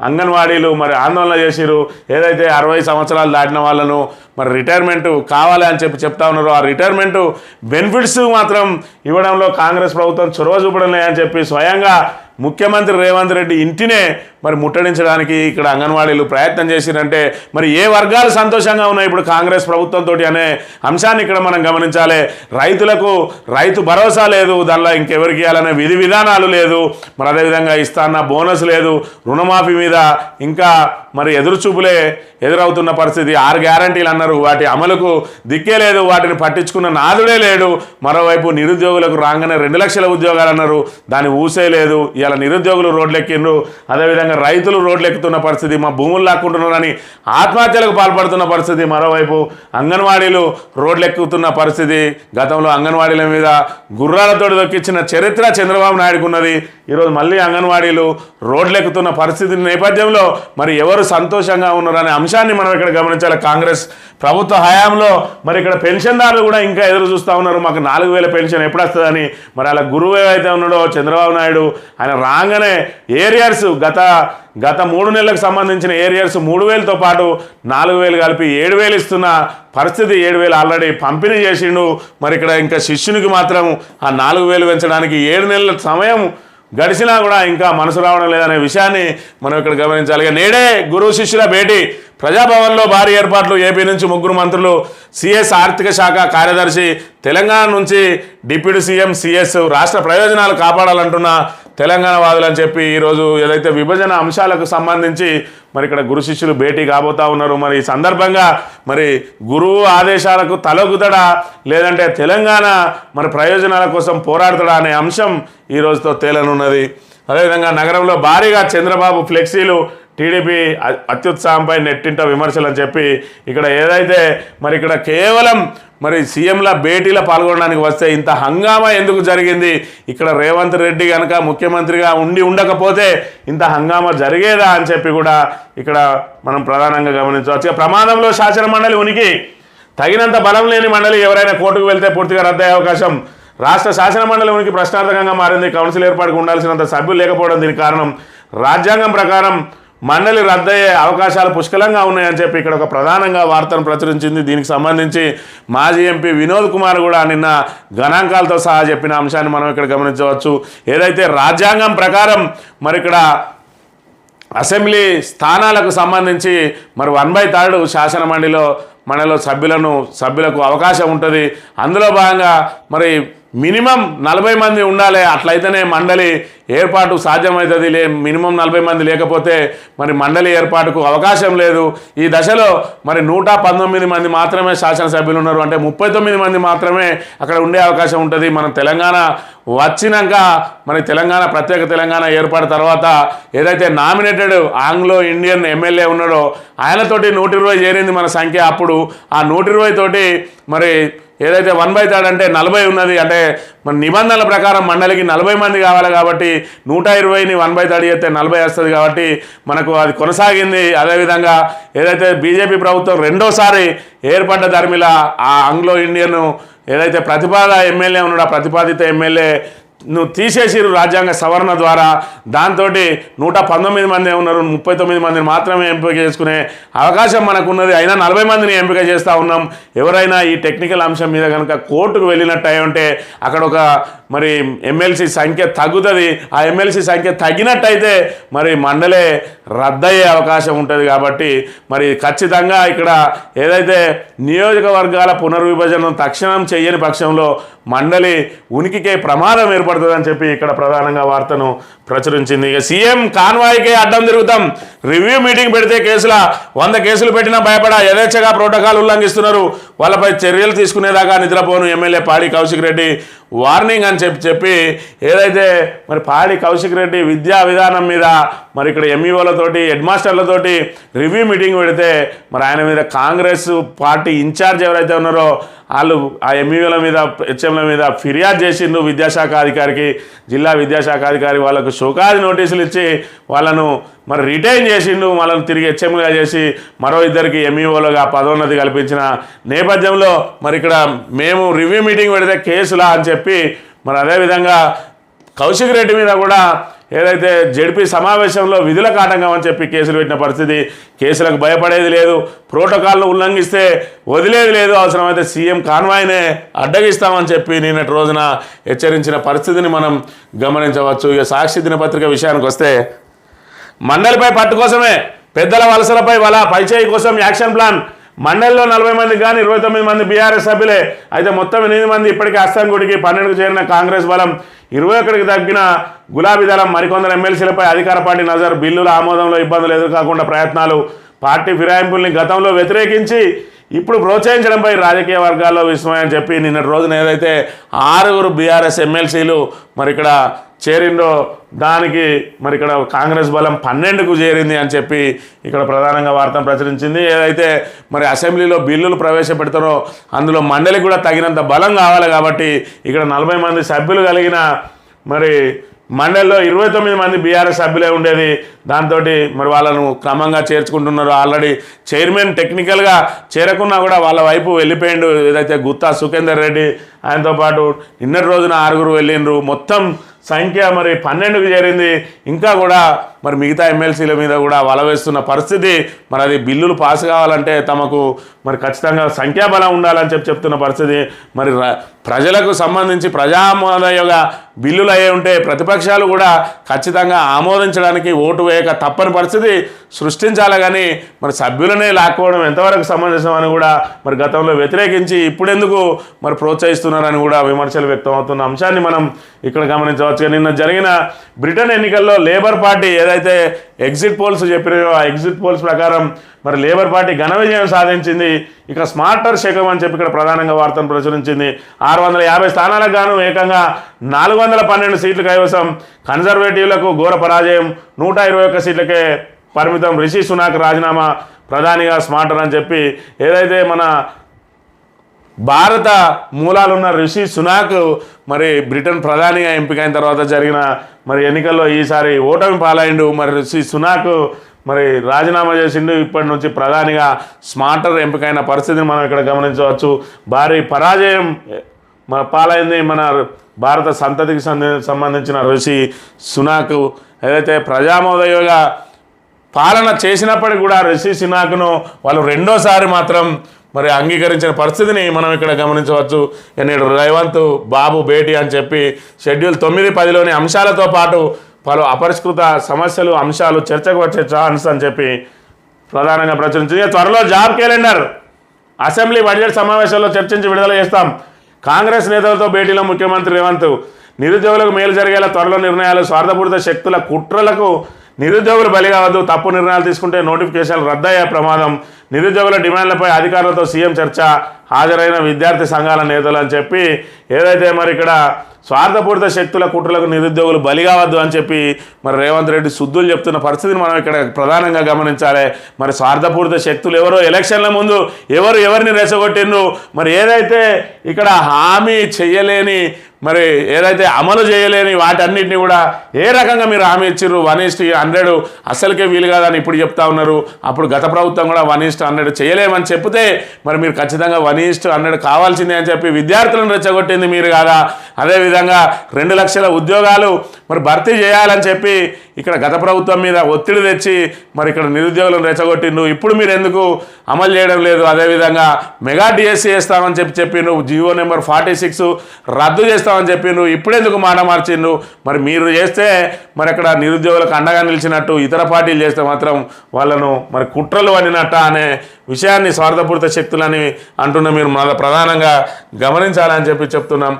అంగన్వాడీలు మరి ఆందోళన చేసిరు. ఏదైతే 60 సంవత్సరాలు దాటిన వాళ్ళను మరి రిటైర్మెంట్ కావాలి అని చెప్పి చెప్తా ఉన్నారు. ఆ రిటైర్మెంట్ బెనిఫిట్స్ మాత్రం ఇవ్వడంలో కాంగ్రెస్ ప్రభుత్వం చొరవ చూపడం లేదని చెప్పి స్వయంగా ముఖ్యమంత్రి రేవంత్ రెడ్డి ఇంటినే మరి ముట్టడించడానికి ఇక్కడ అంగన్వాడీలు ప్రయత్నం చేసిరంటే మరి ఏ వర్గాలు సంతోషంగా ఉన్నాయి ఇప్పుడు కాంగ్రెస్ ప్రభుత్వంతో అనే అంశాన్ని ఇక్కడ మనం గమనించాలి. రైతులకు రైతు భరోసా లేదు, దానిలో ఇంకెవరికి ఇవ్వాలనే విధి విధానాలు లేదు, మరి అదేవిధంగా ఇస్తాన్న బోనస్ లేదు, రుణమాఫీ మీద ఇంకా మరి ఎదురుచూపులే ఎదురవుతున్న పరిస్థితి. 6 గ్యారంటీలు అన్నారు, వాటి అమలుకు దిక్కే లేదు, వాటిని పట్టించుకున్న నాదుడే లేడు. మరోవైపు నిరుద్యోగులకు రాగానే 2 లక్షల ఉద్యోగాలు అన్నారు, దాని ఊసే లేదు. ఇవాళ నిరుద్యోగులు రోడ్లెక్కిండ్రు, అదేవిధంగా రైతులు రోడ్లెక్కుతున్న పరిస్థితి, మా భూములు లాక్కుంటున్నారని ఆత్మహత్యలకు పాల్పడుతున్న పరిస్థితి. మరోవైపు అంగన్వాడీలు రోడ్లెక్కుతున్న పరిస్థితి. గతంలో అంగన్వాడీల మీద గుర్రాలతో దొక్కించిన చరిత్ర చంద్రబాబు నాయుడుకు ఉన్నది. ఈరోజు మళ్ళీ అంగన్వాడీలు రోడ్లెక్కుతున్న పరిస్థితి నేపథ్యంలో మరి ఎవరు సంతోషంగా ఉన్నారనే అంశాన్ని మనం ఇక్కడ గమనించాలి. కాంగ్రెస్ ప్రభుత్వ హయాంలో మరి ఇక్కడ పెన్షన్దారులు కూడా ఇంకా ఎదురు చూస్తూ ఉన్నారు, మాకు 4000 పెన్షన్ ఎప్పుడు వస్తుందని. మరి అలా గురువు ఏవైతే ఉన్నాడో చంద్రబాబు నాయుడు, ఆయన రాగానే ఏరియర్స్ గత 3 నెలలకు సంబంధించిన ఏరియర్స్ 3000తో పాటు 4000 కలిపి 7000 ఇస్తున్న పరిస్థితి. 7000 ఆల్రెడీ పంపిణీ చేసిండు. మరి ఇక్కడ ఇంకా శిష్యునికి మాత్రం ఆ 4000 పెంచడానికి 7 నెలల సమయం గడిచినా కూడా ఇంకా మనసు రావడం లేదనే విషయాన్ని మనం ఇక్కడ గమనించాలి. నేడే గురువు శిష్యుల భేటీ, ప్రజాభవన్లో భారీ ఏర్పాట్లు. ఏపీ నుంచి 3 మంత్రులు, సిఎస్ ఆర్థిక శాఖ కార్యదర్శి, తెలంగాణ నుంచి డిప్యూటీ సీఎం, సిఎస్ రాష్ట్ర ప్రయోజనాలు కాపాడాలంటున్న తెలంగాణ వాదులు అని చెప్పి ఈరోజు ఏదైతే విభజన అంశాలకు సంబంధించి మరి ఇక్కడ గురు శిష్యులు భేటీ కాబోతా ఉన్నారు. మరి ఈ సందర్భంగా మరి గురువు ఆదేశాలకు తలొగ్గుతాడా లేదంటే తెలంగాణ మరి ప్రయోజనాల కోసం పోరాడతాడా అనే అంశం ఈ రోజుతో తేలనున్నది. అదేవిధంగా నగరంలో భారీగా చంద్రబాబు ఫ్లెక్సీలు, టీడీపీ అత్యుత్సాహంపై నెట్టింట విమర్శలు అని చెప్పి ఇక్కడ ఏదైతే మరి ఇక్కడ కేవలం మరి సీఎంల భేటీలో పాల్గొనడానికి వస్తే ఇంత హంగామా ఎందుకు జరిగింది, ఇక్కడ రేవంత్ రెడ్డి కనుక ముఖ్యమంత్రిగా ఉండకపోతే ఇంత హంగామా జరిగేదా అని చెప్పి కూడా ఇక్కడ మనం ప్రధానంగా గమనించవచ్చు. ప్రమాదంలో శాసన మండలి ఉనికి, తగినంత బలం లేని మండలి ఎవరైనా కోర్టుకు వెళ్తే పూర్తిగా రద్దయ్యే అవకాశం. రాష్ట్ర శాసన మండలి ఉనికి ప్రశ్నార్థకంగా మారింది. కౌన్సిల్ ఏర్పాటుకు ఉండాల్సినంత సభ్యులు లేకపోవడం దీనికి కారణం. రాజ్యాంగం ప్రకారం మండలి రద్దయ్యే అవకాశాలు పుష్కలంగా ఉన్నాయని చెప్పి ఇక్కడ ఒక ప్రధానంగా వార్తను ప్రచురించింది. దీనికి సంబంధించి మాజీ ఎంపీ వినోద్ కుమార్ కూడా నిన్న గణాంకాలతో సహా చెప్పిన అంశాన్ని మనం ఇక్కడ గమనించవచ్చు. ఏదైతే రాజ్యాంగం ప్రకారం మరి ఇక్కడ అసెంబ్లీ స్థానాలకు సంబంధించి మరి 1/3 శాసన మండలిలో సభ్యులకు అవకాశం ఉంటుంది. అందులో భాగంగా మరి మినిమం 40 మంది ఉండాలి, అట్లయితేనే మండలి ఏర్పాటు సాధ్యమవుతుంది. మినిమం 40 మంది లేకపోతే మరి మండలి ఏర్పాటుకు అవకాశం లేదు. ఈ దశలో మరి 119 మంది మాత్రమే శాసనసభ్యులు ఉన్నారు, అంటే 39 మంది మాత్రమే అక్కడ ఉండే అవకాశం ఉంటుంది. మనం తెలంగాణ వచ్చినాక మరి ప్రత్యేక తెలంగాణ ఏర్పాటు తర్వాత ఏదైతే నామినేటెడ్ ఆంగ్లో ఇండియన్ ఎమ్మెల్యే ఉన్నాడో ఆయనతోటి 120 చేరింది మన సంఖ్య. అప్పుడు ఆ 120 తోటి మరి ఏదైతే 1/3 అంటే 40 ఉన్నది, అంటే మన నిబంధనల ప్రకారం మండలికి 40 మంది కావాలి కాబట్టి 120ని 1/3 చేస్తే 40 వస్తుంది కాబట్టి మనకు అది కొనసాగింది. అదేవిధంగా ఏదైతే బీజేపీ ప్రభుత్వం రెండోసారి ఏర్పడ్డ ధర్మిల ఆ ఆంగ్లో ఇండియన్ ఏదైతే ఎమ్మెల్యే ఉన్నాడో ఆ ప్రతిపాదిత ఎమ్మెల్యే తీసేసిరు రాజ్యాంగ సవరణ ద్వారా. దాంతో 119 మంది ఉన్నారు, 39 మందిని మాత్రమే ఎంపిక చేసుకునే అవకాశం మనకు ఉన్నది. అయినా 40 మందిని ఎంపిక చేస్తూ ఉన్నాం. ఎవరైనా ఈ టెక్నికల్ అంశం మీద కనుక కోర్టుకు వెళ్ళినట్టు అయ్యుంటే అక్కడ ఒక మరి ఎమ్మెల్సీ సంఖ్య తగ్గుతుంది. ఆ ఎమ్మెల్సీ సంఖ్య తగ్గినట్టయితే మరి మండలే రద్దయ్యే అవకాశం ఉంటుంది. కాబట్టి మరి ఖచ్చితంగా ఇక్కడ ఏదైతే నియోజకవర్గాల పునర్విభజనను తక్షణం చేయని పక్షంలో మండలి ఉనికికే ప్రమాదం ఏర్పడుతుందని చెప్పి ఇక్కడ ప్రధానంగా వార్తను ప్రచురించింది. ఇక సీఎం కాన్వాయ్కే అడ్డం తిరుగుతాం, రివ్యూ మీటింగ్ పెడితే 100 కేసులు పెట్టినా భయపడా యథేచ్ఛగా ప్రోటోకాల్ ఉల్లంఘిస్తున్నారు, వాళ్ళపై చర్యలు తీసుకునేదాకా నిద్రపోను ఎమ్మెల్యే పాడి కౌశిక్ రెడ్డి వార్నింగ్ అని చెప్పి ఏదైతే మరి పాడి కౌశిక్ రెడ్డి విద్యా విధానం మీద మరి ఇక్కడ ఎంఈఓలతోటి హెడ్ మాస్టర్లతోటి రివ్యూ మీటింగ్ పెడితే మరి ఆయన మీద కాంగ్రెస్ పార్టీ ఇన్ఛార్జ్ ఎవరైతే ఉన్నారో వాళ్ళు ఆ ఎంఈఓల మీద హెచ్ఎంల మీద ఫిర్యాదు చేసిండు విద్యాశాఖ అధికారికి. జిల్లా విద్యాశాఖ అధికారి వాళ్ళకు షోకాజ్ నోటీసులు ఇచ్చి వాళ్ళను మరి రిటైన్ చేసిండు, వాళ్ళని తిరిగి హెచ్ఎంలుగా చేసి మరో 2 ఎంఈఓలుగా పదోన్నతి కల్పించిన నేపథ్యంలో మరి ఇక్కడ మేము రివ్యూ మీటింగ్ పెడితే కేసులా అని చెప్పి మరి అదేవిధంగా కౌశిక్ రెడ్డి మీద కూడా ఏదైతే జడ్పీ సమావేశంలో విధులకు ఆటంకం అని చెప్పి కేసులు పెట్టిన పరిస్థితి. కేసులకు భయపడేది లేదు, ప్రోటోకాల్ను ఉల్లంఘిస్తే వదిలేది లేదు, అవసరమైతే సీఎం కాన్వాయ్నే అడ్డగిస్తామని చెప్పి నిన్నటి రోజున హెచ్చరించిన పరిస్థితిని మనం గమనించవచ్చు. ఇక సాక్షి దినపత్రిక విషయానికి వస్తే మండలిపై పట్టు కోసమే పెద్దల వలసలపై వల పైచేయి కోసం యాక్షన్ ప్లాన్. మండలిలో 40 మంది కానీ 29 మంది బీఆర్ఎస్ సభ్యులే. అయితే మొత్తం 8 మంది ఇప్పటికే అస్తంగుడికి 12కు చేరిన కాంగ్రెస్ బలం 21కి తగ్గిన గులాబీ దళం. మరికొందరు ఎమ్మెల్సీలపై అధికార పార్టీ నజర్. బిల్లుల ఆమోదంలో ఇబ్బందులు ఎదుర్కోకుండా ప్రయత్నాలు. పార్టీ ఫిరాయింపుల్ని గతంలో వ్యతిరేకించి ఇప్పుడు ప్రోత్సహించడంపై రాజకీయ వర్గాల్లో విస్మయం చెప్పి నిన్నటి రోజున ఏదైతే 6 బీఆర్ఎస్ ఎమ్మెల్సీలు మరి ఇక్కడ చేరిందో దానికి మరి ఇక్కడ కాంగ్రెస్ బలం 12కు చేరింది అని చెప్పి ఇక్కడ ప్రధానంగా వార్తను ప్రచురించింది. ఏదైతే మరి అసెంబ్లీలో బిల్లులు ప్రవేశపెడతారో అందులో మండలికి కూడా తగినంత బలం కావాలి కాబట్టి ఇక్కడ 40 మంది సభ్యులు కలిగిన మరి మండలిలో 29 మంది బీఆర్ఎస్ సభ్యులే ఉండేది. దాంతో మరి వాళ్ళను క్రమంగా చేర్చుకుంటున్నారు. ఆల్రెడీ చైర్మన్ టెక్నికల్గా చేరకున్నా కూడా వాళ్ళ వైపు వెళ్ళిపోయిండు. ఏదైతే గుత్తా సుఖేందర్ రెడ్డి ఆయనతో పాటు నిన్నటి రోజున 6 వెళ్ళిండ్రు. మొత్తం సంఖ్య మరి 12కు చేరింది. ఇంకా కూడా మరి మిగతా ఎమ్మెల్సీల మీద కూడా వల వేస్తున్న పరిస్థితి. మరి అది బిల్లులు పాస్ కావాలంటే తమకు మరి ఖచ్చితంగా సంఖ్యాబలం ఉండాలని చెప్తున్న పరిస్థితి. మరి ప్రజలకు సంబంధించి ప్రజామోదయోగ బిల్లులు అయ్యే ఉంటే ప్రతిపక్షాలు కూడా ఖచ్చితంగా ఆమోదించడానికి ఓటు వేయక తప్పని పరిస్థితి సృష్టించాలి. కానీ మరి సభ్యులనే లాక్కోవడం ఎంతవరకు సమంజసమని కూడా మరి గతంలో వ్యతిరేకించి ఇప్పుడెందుకు మరి ప్రోత్సహిస్తున్నారని కూడా విమర్శలు వ్యక్తం అవుతున్న అంశాన్ని మనం ఇక్కడ గమనించవచ్చు. నిన్న జరిగిన బ్రిటన్ ఎన్నికల్లో లేబర్ పార్టీ ఏదైతే ఎగ్జిట్ పోల్స్ చెప్పినాయో ఆ ఎగ్జిట్ పోల్స్ ప్రకారం మరి లేబర్ పార్టీ ఘన విజయం సాధించింది. ఇక స్మార్టర్ శకం అని చెప్పి ఇక్కడ ప్రధానంగా వార్తను ప్రచురించింది. 650 స్థానాలకు గాను ఏకంగా 412 సీట్లు కైవసం. కన్జర్వేటివ్లకు ఘోర పరాజయం. 121 సీట్లకే పరిమితం. రిషి సునాక్ రాజీనామా. ప్రధానిగా స్మార్టర్ అని చెప్పి ఏదైతే మన భారత మూలాలున్న రిషి సునాక్ మరి బ్రిటన్ ప్రధానిగా ఎంపికైన తర్వాత జరిగిన మరి ఎన్నికల్లో ఈసారి ఓటమి పాలైండు. మరి రిషి సునాక్ మరి రాజీనామా చేసిండు. ఇప్పటి నుంచి ప్రధానిగా స్మార్టర్ ఎంపికైన పరిస్థితిని మనం ఇక్కడ గమనించవచ్చు. భారీ పరాజయం పాలైంది మన భారత సంతతికి సంబంధించిన రిషి సునాక్. ఏదైతే ప్రజామోదయోగ పాలన చేసినప్పటికీ కూడా రిషి సునాక్ను వాళ్ళు రెండోసారి మాత్రం మరి అంగీకరించిన పరిస్థితిని మనం ఇక్కడ గమనించవచ్చు. నేడు రేవంత్ బాబు భేటీ అని చెప్పి షెడ్యూల్ 9-10లోని అంశాలతో పాటు పలు అపరిష్కృత సమస్యలు అంశాలు చర్చకు వచ్చే ఛాన్స్ అని చెప్పి ప్రధానంగా ప్రచురించింది. త్వరలో జాబ్ క్యాలెండర్ అసెంబ్లీ బడ్జెట్ సమావేశాల్లో చర్చించి విడుదల చేస్తాం. కాంగ్రెస్ నేతలతో భేటీలో ముఖ్యమంత్రి రేవంత్. నిరుద్యోగులకు మేలు జరిగేలా త్వరలో నిర్ణయాలు. స్వార్థపూరిత శక్తుల కుట్రలకు నిరుద్యోగులు బలి కావద్దు. తప్పు నిర్ణయాలు తీసుకుంటే నోటిఫికేషన్లు రద్దయ్యే ప్రమాదం. నిరుద్యోగుల డిమాండ్లపై అధికారులతో సీఎం చర్చ. హాజరైన విద్యార్థి సంఘాల నేతలు అని చెప్పి ఏదైతే మరి ఇక్కడ స్వార్థపూరిత శక్తుల కుట్రలకు నిరుద్యోగులు బలి కావద్దు అని చెప్పి మరి రేవంత్ రెడ్డి సుద్దులు చెప్తున్న పరిస్థితిని మనం ఇక్కడ ప్రధానంగా గమనించాలి. మరి స్వార్థపూరిత శక్తులు ఎవరో ఎలక్షన్ల ముందు ఎవరిని రెచ్చగొట్టిండ్రు. మరి ఏదైతే ఇక్కడ హామీ చెయ్యలేని మరి ఏదైతే అమలు చేయలేని వాటన్నిటిని కూడా ఏ రకంగా మీరు హామీ ఇచ్చిర్రు 1:100 అసలుకే వీలు కాదని ఇప్పుడు చెప్తా ఉన్నారు. అప్పుడు గత ప్రభుత్వం కూడా 1:100 చేయలేమని చెప్తే మరి మీరు ఖచ్చితంగా 1:100 కావాల్సిందే అని చెప్పి విద్యార్థులను రెచ్చగొట్టింది మీరు కాదా. అదేవిధంగా 2 లక్షల ఉద్యోగాలు మరి భర్తీ చేయాలని చెప్పి ఇక్కడ గత ప్రభుత్వం మీద ఒత్తిడి తెచ్చి మరి ఇక్కడ నిరుద్యోగులను రెచ్చగొట్టిండు. ఇప్పుడు మీరు ఎందుకు అమలు చేయడం లేదు. అదేవిధంగా మెగా డిఎస్సీ చేస్తామని చెప్పిండు. జియో నెంబర్ 46 రద్దు చేస్తామని చెప్పిండ్రు. ఇప్పుడెందుకు మాట మార్చిండ్రు. మరి మీరు చేస్తే మరి అక్కడ నిరుద్యోగులకు అండగా నిలిచినట్టు ఇతర పార్టీలు చేస్తే మాత్రం వాళ్ళను మరి కుట్రలు అనినట్ట అనే విషయాన్ని స్వార్థపూరిత శక్తులని అంటున్న మీరు ప్రధానంగా గమనించాలని చెప్పి చెప్తున్నాం.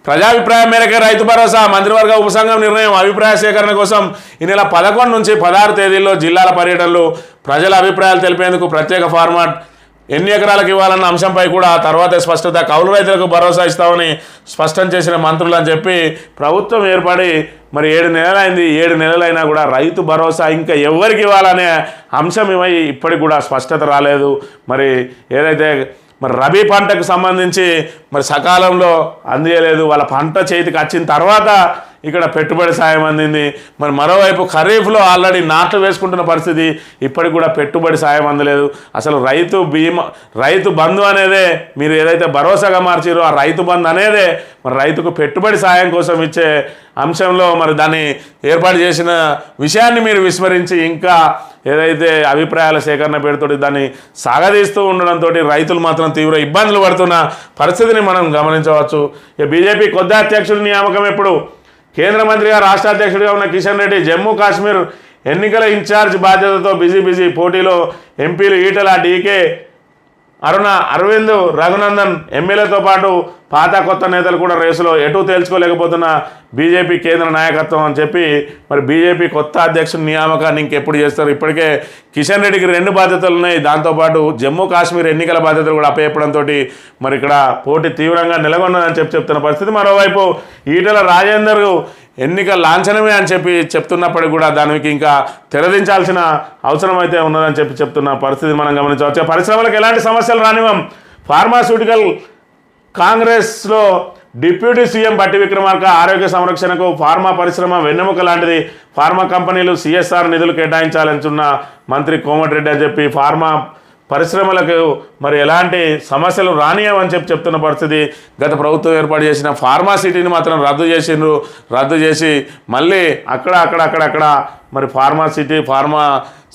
ప్రజాభిప్రాయం మేరకే రైతు భరోసా మంత్రివర్గ ఉపసంఘం నిర్ణయం. అభిప్రాయ సేకరణ కోసం ఈ నెల 11 నుంచి 16 తేదీల్లో జిల్లాల పర్యటనలు. ప్రజల అభిప్రాయాలు తెలిపేందుకు ప్రత్యేక ఫార్మాట్. ఎన్ని ఎకరాలకు ఇవ్వాలన్న అంశంపై కూడా తర్వాతే స్పష్టత. కౌలు రైతులకు భరోసా ఇస్తామని స్పష్టం చేసిన మంత్రులు అని చెప్పి ప్రభుత్వం ఏర్పడి మరి 7 నెలలైంది. 7 నెలలైనా కూడా రైతు భరోసా ఇంకా ఎవరికి ఇవ్వాలనే అంశం ఇప్పటికి కూడా స్పష్టత రాలేదు. మరి ఏదైతే మరి రబీ పంటకు సంబంధించి మరి సకాలంలో అందియలేదు. వాళ్ళ పంట చేతికి వచ్చిన తర్వాత ఇక్కడ పెట్టుబడి సాయం అందింది. మరి మరోవైపు ఖరీఫ్లో ఆల్రెడీ నాట్లు వేసుకుంటున్న పరిస్థితి. ఇప్పటికి కూడా పెట్టుబడి సాయం అందలేదు. అసలు రైతు బంధు అనేదే మీరు ఏదైతే భరోసాగా మార్చారో ఆ రైతు బంధు అనేదే మరి రైతుకు పెట్టుబడి సాయం కోసం ఇచ్చే అంశంలో మరి దాన్ని ఏర్పాటు చేసిన విషయాన్ని మీరు విస్మరించి ఇంకా ఏదైతే అభిప్రాయాల సేకరణ పేరుతోటి దాన్ని సాగదీస్తూ ఉండడంతో రైతులు మాత్రం తీవ్ర ఇబ్బందులు పడుతున్న పరిస్థితిని మనం గమనించవచ్చు. బీజేపీ కొత్త అధ్యక్షుడి నియామకం ఎప్పుడు? కేంద్ర మంత్రిగా రాష్ట్ర అధ్యక్షుడిగా ఉన్న కిషన్ రెడ్డి జమ్మూ కాశ్మీర్ ఎన్నికల ఇన్ఛార్జ్ బాధ్యతతో బిజీ పోటీలో ఎంపీలు ఈటల డీకే అరుణ అరవింద్ రఘునందన్ ఎమ్మెల్యేతో పాటు పాత కొత్త నేతలు కూడా రేసులో ఎటు తేల్చుకోలేకపోతున్న బీజేపీ కేంద్ర నాయకత్వం అని చెప్పి మరి బీజేపీ కొత్త అధ్యక్షుని నియామకాన్ని ఇంకెప్పుడు చేస్తారు? ఇప్పటికే కిషన్ రెడ్డికి 2 బాధ్యతలు ఉన్నాయి. దాంతోపాటు జమ్మూ కాశ్మీర్ ఎన్నికల బాధ్యతలు కూడా అప్పచెప్పడంతో మరి ఇక్కడ పోటీ తీవ్రంగా నెలకొన్నదని చెప్తున్న పరిస్థితి. మరోవైపు ఈటల రాజేందర్ ఎన్నిక లాంఛనమే అని చెప్తున్నప్పటికీ కూడా దానికి ఇంకా తెరదించాల్సిన అవసరం అయితే ఉన్నదని చెప్తున్న పరిస్థితి మనం గమనించవచ్చు. పరిశ్రమలకు ఎలాంటి సమస్యలు రానివ్వం. ఫార్మాస్యూటికల్ కాంగ్రెస్లో డిప్యూటీ సీఎం బట్టి విక్రమార్క ఆరోగ్య సంరక్షణకు ఫార్మా పరిశ్రమ వెన్నెముక లాంటిది. ఫార్మా కంపెనీలు CSR నిధులు కేటాయించాలనుకున్న మంత్రి కోమటిరెడ్డి అని చెప్పి ఫార్మా పరిశ్రమలకు మరి ఎలాంటి సమస్యలు రానియవని చెప్తున్న పరిస్థితి. గత ప్రభుత్వం ఏర్పాటు చేసిన ఫార్మా సిటీని మాత్రం రద్దు చేసి మళ్ళీ అక్కడ మరి ఫార్మా సిటీ ఫార్మా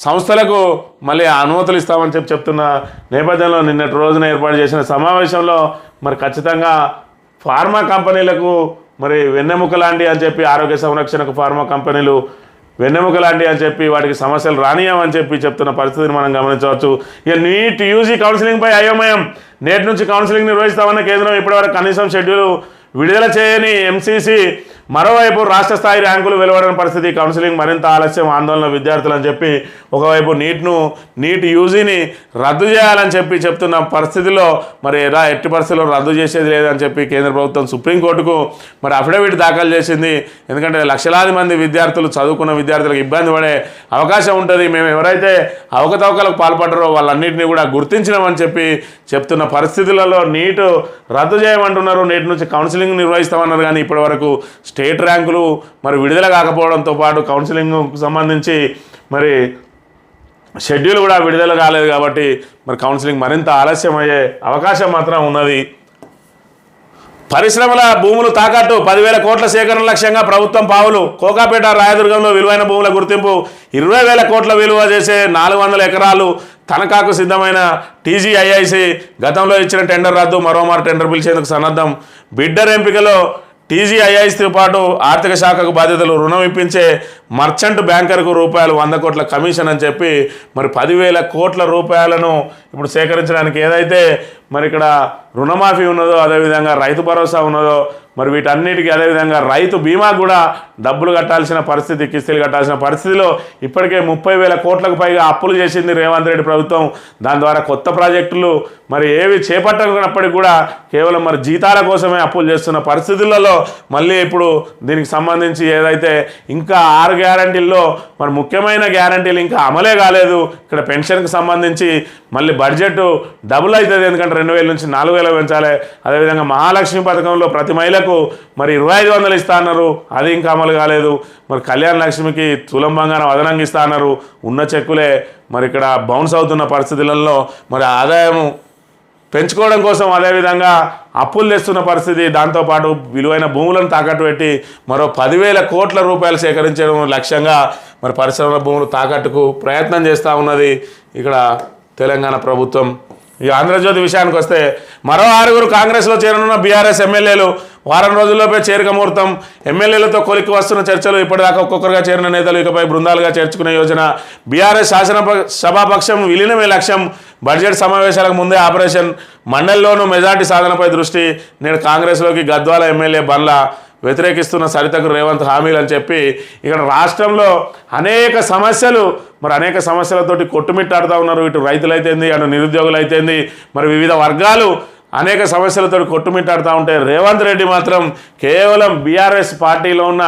సంస్థలకు మళ్ళీ అనుమతులు ఇస్తామని చెప్తున్న నేపథ్యంలో నిన్నటి రోజున ఏర్పాటు చేసిన సమావేశంలో మరి ఖచ్చితంగా ఫార్మా కంపెనీలకు మరి వెన్నెముక లాంటి అని చెప్పి ఆరోగ్య సంరక్షణకు ఫార్మా కంపెనీలు వెన్నెముక లాంటి అని చెప్పి వాటికి సమస్యలు రానియమని చెప్తున్న పరిస్థితిని మనం గమనించవచ్చు. ఇక నీట్ యూజీ కౌన్సిలింగ్పై అయోమయం. నేటి నుంచి కౌన్సిలింగ్ నిర్వహిస్తామన్న కేంద్రం ఇప్పటివరకు కనీసం షెడ్యూల్ విడుదల చేయని MCC. మరోవైపు రాష్ట్ర స్థాయి ర్యాంకులు వెలువడిన పరిస్థితి. కౌన్సిలింగ్ మరింత ఆలస్యం, ఆందోళన విద్యార్థులు అని చెప్పి ఒకవైపు నీట్ యూజీని రద్దు చేయాలని చెప్తున్న పరిస్థితిలో మరి ఎట్టి పరిస్థితుల్లో రద్దు చేసేది లేదని చెప్పి కేంద్ర ప్రభుత్వం సుప్రీంకోర్టుకు మరి అఫిడవిట్ దాఖలు చేసింది. ఎందుకంటే లక్షలాది మంది విద్యార్థులు చదువుకున్న విద్యార్థులకు ఇబ్బంది పడే అవకాశం ఉంటుంది. మేము ఎవరైతే అవకతవకలకు పాల్పడ్డారో వాళ్ళన్నింటినీ కూడా గుర్తించినామని చెప్తున్న పరిస్థితులలో నీట్ రద్దు చేయమంటున్నారు. నేటి నుంచి కౌన్సిలింగ్ నిర్వహిస్తామన్నారు. కానీ ఇప్పటివరకు స్టేట్ ర్యాంకులు మరి విడుదల కాకపోవడంతో పాటు కౌన్సిలింగ్కు సంబంధించి మరి షెడ్యూల్ కూడా విడుదల కాలేదు. కాబట్టి మరి కౌన్సిలింగ్ మరింత ఆలస్యం అయ్యే అవకాశం మాత్రం ఉన్నది. పరిశ్రమల భూములు తాకట్టు 10,000 కోట్ల సేకరణ లక్ష్యంగా ప్రభుత్వం పావులు. కోకాపేట రాయదుర్గంలో విలువైన భూముల గుర్తింపు. 20,000 కోట్ల విలువ చేసే 400 ఎకరాలు తనఖాకు సిద్ధమైన TGIIC. గతంలో ఇచ్చిన టెండర్ రద్దు, మరోమారు టెండర్ పిలిచేందుకు సన్నద్ధం. బిడ్డర్ ఎంపికలో TGIIతో పాటు ఆర్థిక శాఖకు బాధ్యతలు. రుణం ఇప్పించే మర్చెంట్ బ్యాంకర్కు రూపాయలు 100 కోట్ల కమిషన్ అని చెప్పి మరి 10,000 కోట్ల రూపాయలను ఇప్పుడు సేకరించడానికి ఏదైతే మరి ఇక్కడ రుణమాఫీ ఉన్నదో, అదేవిధంగా రైతు భరోసా ఉన్నదో, మరి వీటన్నిటికీ అదేవిధంగా రైతు బీమా కూడా డబ్బులు కట్టాల్సిన పరిస్థితి, కిస్తీలు కట్టాల్సిన పరిస్థితిలో ఇప్పటికే 30,000 కోట్లకు పైగా అప్పులు చేసింది రేవంత్ రెడ్డి ప్రభుత్వం. దాని ద్వారా కొత్త ప్రాజెక్టులు మరి ఏవి చేపట్టకున్నప్పటికీ కూడా కేవలం మరి జీతాల కోసమే అప్పులు చేస్తున్న పరిస్థితులలో మళ్ళీ ఇప్పుడు దీనికి సంబంధించి ఏదైతే ఇంకా 6 గ్యారంటీల్లో మరి ముఖ్యమైన గ్యారంటీలు ఇంకా అమలే కాలేదు. ఇక్కడ పెన్షన్కి సంబంధించి మళ్ళీ బడ్జెట్ డబుల్ అవుతుంది. ఎందుకంటే 2,000 నుంచి 4,000 పెంచాలి. అదేవిధంగా మహాలక్ష్మి పథకంలో ప్రతి మహిళకు మరి 2,500 ఇస్తా అన్నారు. అది ఇంకా అమలు కాలేదు. మరి కళ్యాణ లక్ష్మికి తులం బంగారం అదనంగా ఇస్తా అన్నారు. ఉన్న చెక్కులే మరి ఇక్కడ బౌన్స్ అవుతున్న పరిస్థితులలో మరి ఆదాయం పెంచుకోవడం కోసం అదేవిధంగా అప్పులు తెస్తున్న పరిస్థితి. దాంతోపాటు విలువైన భూములను తాకట్టు పెట్టి మరో 10,000 కోట్ల రూపాయలు సేకరించడం లక్ష్యంగా మరి పరిశ్రమల భూములు తాకట్టుకు ప్రయత్నం చేస్తూ ఉన్నది ఇక్కడ తెలంగాణ ప్రభుత్వం. ఈ ఆంధ్రజ్యోతి విషయానికి వస్తే మరో 6 కాంగ్రెస్లో చేరనున్న బీఆర్ఎస్ ఎమ్మెల్యేలు. వారం రోజుల్లోపై చేరిక ముహూర్తం. ఎమ్మెల్యేలతో కొలిక్కి వస్తున్న చర్చలు. ఇప్పటిదాకా ఒక్కొక్కరుగా చేరిన నేతలు ఇకపై బృందాలుగా చేర్చుకునే యోజన. బీఆర్ఎస్ శాసనసభాపక్షం విలీనమే లక్ష్యం. బడ్జెట్ సమావేశాలకు ముందే ఆపరేషన్. మండలిలోనూ మెజార్టీ సాధనపై దృష్టి. నేడు కాంగ్రెస్లోకి గద్వాల ఎమ్మెల్యే బండ్ల. వ్యతిరేకిస్తున్న సరితకు రేవంత్ హామీలు అని చెప్పి ఇక్కడ రాష్ట్రంలో అనేక సమస్యలతోటి కొట్టుమిట్టాడుతూ ఉన్నారు. ఇటు రైతులైతేంది, అటు నిరుద్యోగులు అయితేంది, మరి వివిధ వర్గాలు అనేక సమస్యలతో కొట్టుమిట్టాడుతూ ఉంటే రేవంత్ రెడ్డి మాత్రం కేవలం బీఆర్ఎస్ పార్టీలో ఉన్న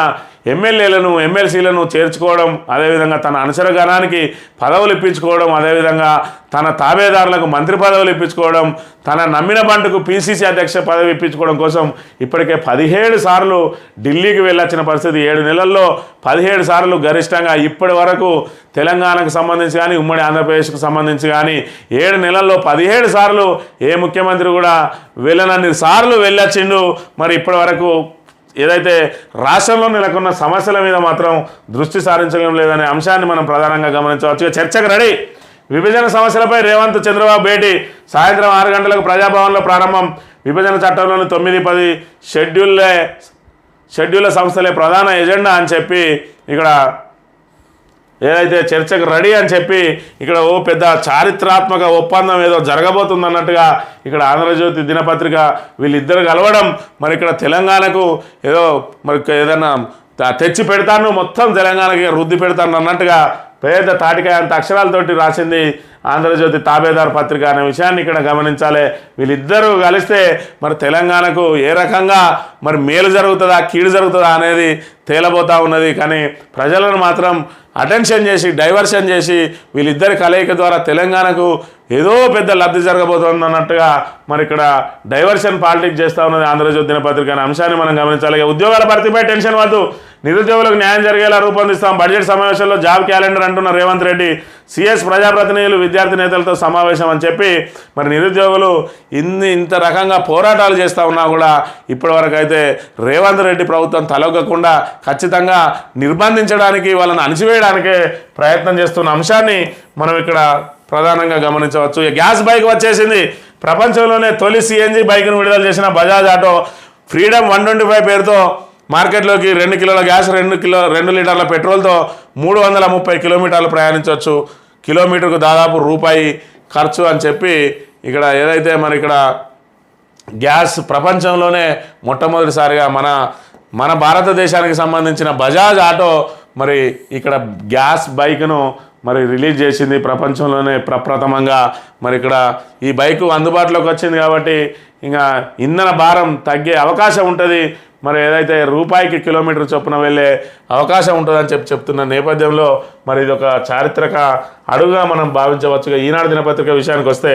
ఎమ్మెల్యేలను ఎమ్మెల్సీలను చేర్చుకోవడం, అదేవిధంగా తన అనుచరగణానికి పదవులు ఇప్పించుకోవడం, అదేవిధంగా తన తాబేదారులకు మంత్రి పదవులు ఇప్పించుకోవడం, తన నమ్మిన బంటుకు PCC అధ్యక్ష పదవి ఇప్పించుకోవడం కోసం ఇప్పటికే 17 సార్లు ఢిల్లీకి వెళ్ళొచ్చిన పరిస్థితి. 7 నెలల్లో 17 సార్లు గరిష్టంగా ఇప్పటి వరకు తెలంగాణకు సంబంధించి కానీ ఉమ్మడి ఆంధ్రప్రదేశ్కు సంబంధించి కానీ 7 నెలల్లో 17 సార్లు ఏ ముఖ్యమంత్రి కూడా వెళ్ళనన్ని సార్లు వెళ్ళొచ్చిండు. మరి ఇప్పటి వరకు ఏదైతే రాష్ట్రంలో నెలకొన్న సమస్యల మీద మాత్రం దృష్టి సారించడం లేదనే అంశాన్ని మనం ప్రధానంగా గమనించవచ్చు. చర్చకు రెడీ. విభజన సమస్యలపై రేవంత్ చంద్రబాబు భేటీ. సాయంత్రం 6 గంటలకు ప్రజాభవన్లో ప్రారంభం. విభజన చట్టంలోని 9-10 షెడ్యూళ్ల సంస్థలే ప్రధాన ఎజెండా అని చెప్పి ఇక్కడ ఏదైతే చర్చకు రెడీ అని చెప్పి ఇక్కడ ఓ పెద్ద చారిత్రాత్మక ఒప్పందం ఏదో జరగబోతుంది అన్నట్టుగా ఇక్కడ ఆంధ్రజ్యోతి దినపత్రిక వీళ్ళిద్దరు కలవడం మరి ఇక్కడ తెలంగాణకు ఏదో మరి ఏదైనా తెచ్చి పెడతాను, మొత్తం తెలంగాణకి రుద్ది పెడతాను అన్నట్టుగా పేద తాటికాయ అంత అక్షరాలతోటి రాసింది ఆంధ్రజ్యోతి తాబేదార్ పత్రిక అనే విషయాన్ని ఇక్కడ గమనించాలి. వీళ్ళిద్దరూ కలిస్తే మరి తెలంగాణకు ఏ రకంగా మరి మేలు జరుగుతుందా కీడు జరుగుతుందా అనేది తేలబోతూ ఉన్నది. కానీ ప్రజలను మాత్రం అటెన్షన్ చేసి డైవర్షన్ చేసి వీళ్ళిద్దరి కలయిక ద్వారా తెలంగాణకు ఏదో పెద్ద లబ్ధి జరగబోతుంది అన్నట్టుగా మరి ఇక్కడ డైవర్షన్ పాలిటిక్స్ చేస్తూ ఉన్నది ఆంధ్రజ్యోతి దినపత్రిక అనే అంశాన్ని మనం గమనించాలి. ఉద్యోగాల భర్తీపై టెన్షన్ వద్దు, నిరుద్యోగులకు న్యాయం జరిగేలా రూపొందిస్తాం. బడ్జెట్ సమావేశంలో జాబ్ క్యాలెండర్ అంటున్న రేవంత్ రెడ్డి. సిఎస్ ప్రజాప్రతినిధులు విద్యార్థి నేతలతో సమావేశం అని చెప్పి మరి నిరుద్యోగులు ఇంత రకంగా పోరాటాలు చేస్తూ ఉన్నా కూడా ఇప్పటివరకు అయితే రేవంత్ రెడ్డి ప్రభుత్వం తలొగ్గకుండా ఖచ్చితంగా నిర్బంధించడానికి వాళ్ళని అణిచివేయడానికే ప్రయత్నం చేస్తున్న అంశాన్ని మనం ఇక్కడ ప్రధానంగా గమనించవచ్చు. గ్యాస్ బైక్ వచ్చేసింది. ప్రపంచంలోనే తొలి సిఎన్జి బైక్ను విడుదల చేసిన బజాజ్ ఆటో ఫ్రీడమ్ 125 పేరుతో మార్కెట్లోకి 2 కిలోల గ్యాస్ 2 లీటర్ల పెట్రోల్తో 330 కిలోమీటర్లు ప్రయాణించవచ్చు. కిలోమీటర్కు దాదాపు రూపాయి ఖర్చు అని చెప్పి ఇక్కడ ఏదైతే మరి ఇక్కడ గ్యాస్ ప్రపంచంలోనే మొట్టమొదటిసారిగా మన భారతదేశానికి సంబంధించిన బజాజ్ ఆటో మరి ఇక్కడ గ్యాస్ బైక్ను మరి రిలీజ్ చేసింది. ప్రపంచంలోనే ప్రప్రథమంగా మరి ఇక్కడ ఈ బైకు అందుబాటులోకి వచ్చింది కాబట్టి ఇంకా ఇంధన భారం తగ్గే అవకాశం ఉంటుంది. మరి ఏదైతే రూపాయికి కిలోమీటర్ చొప్పున వెళ్ళే అవకాశం ఉంటుందని చెప్తున్న నేపథ్యంలో మరి ఇది ఒక చారిత్రక అడుగుగా మనం భావించవచ్చు. ఈనాడు దినపత్రిక విషయానికి వస్తే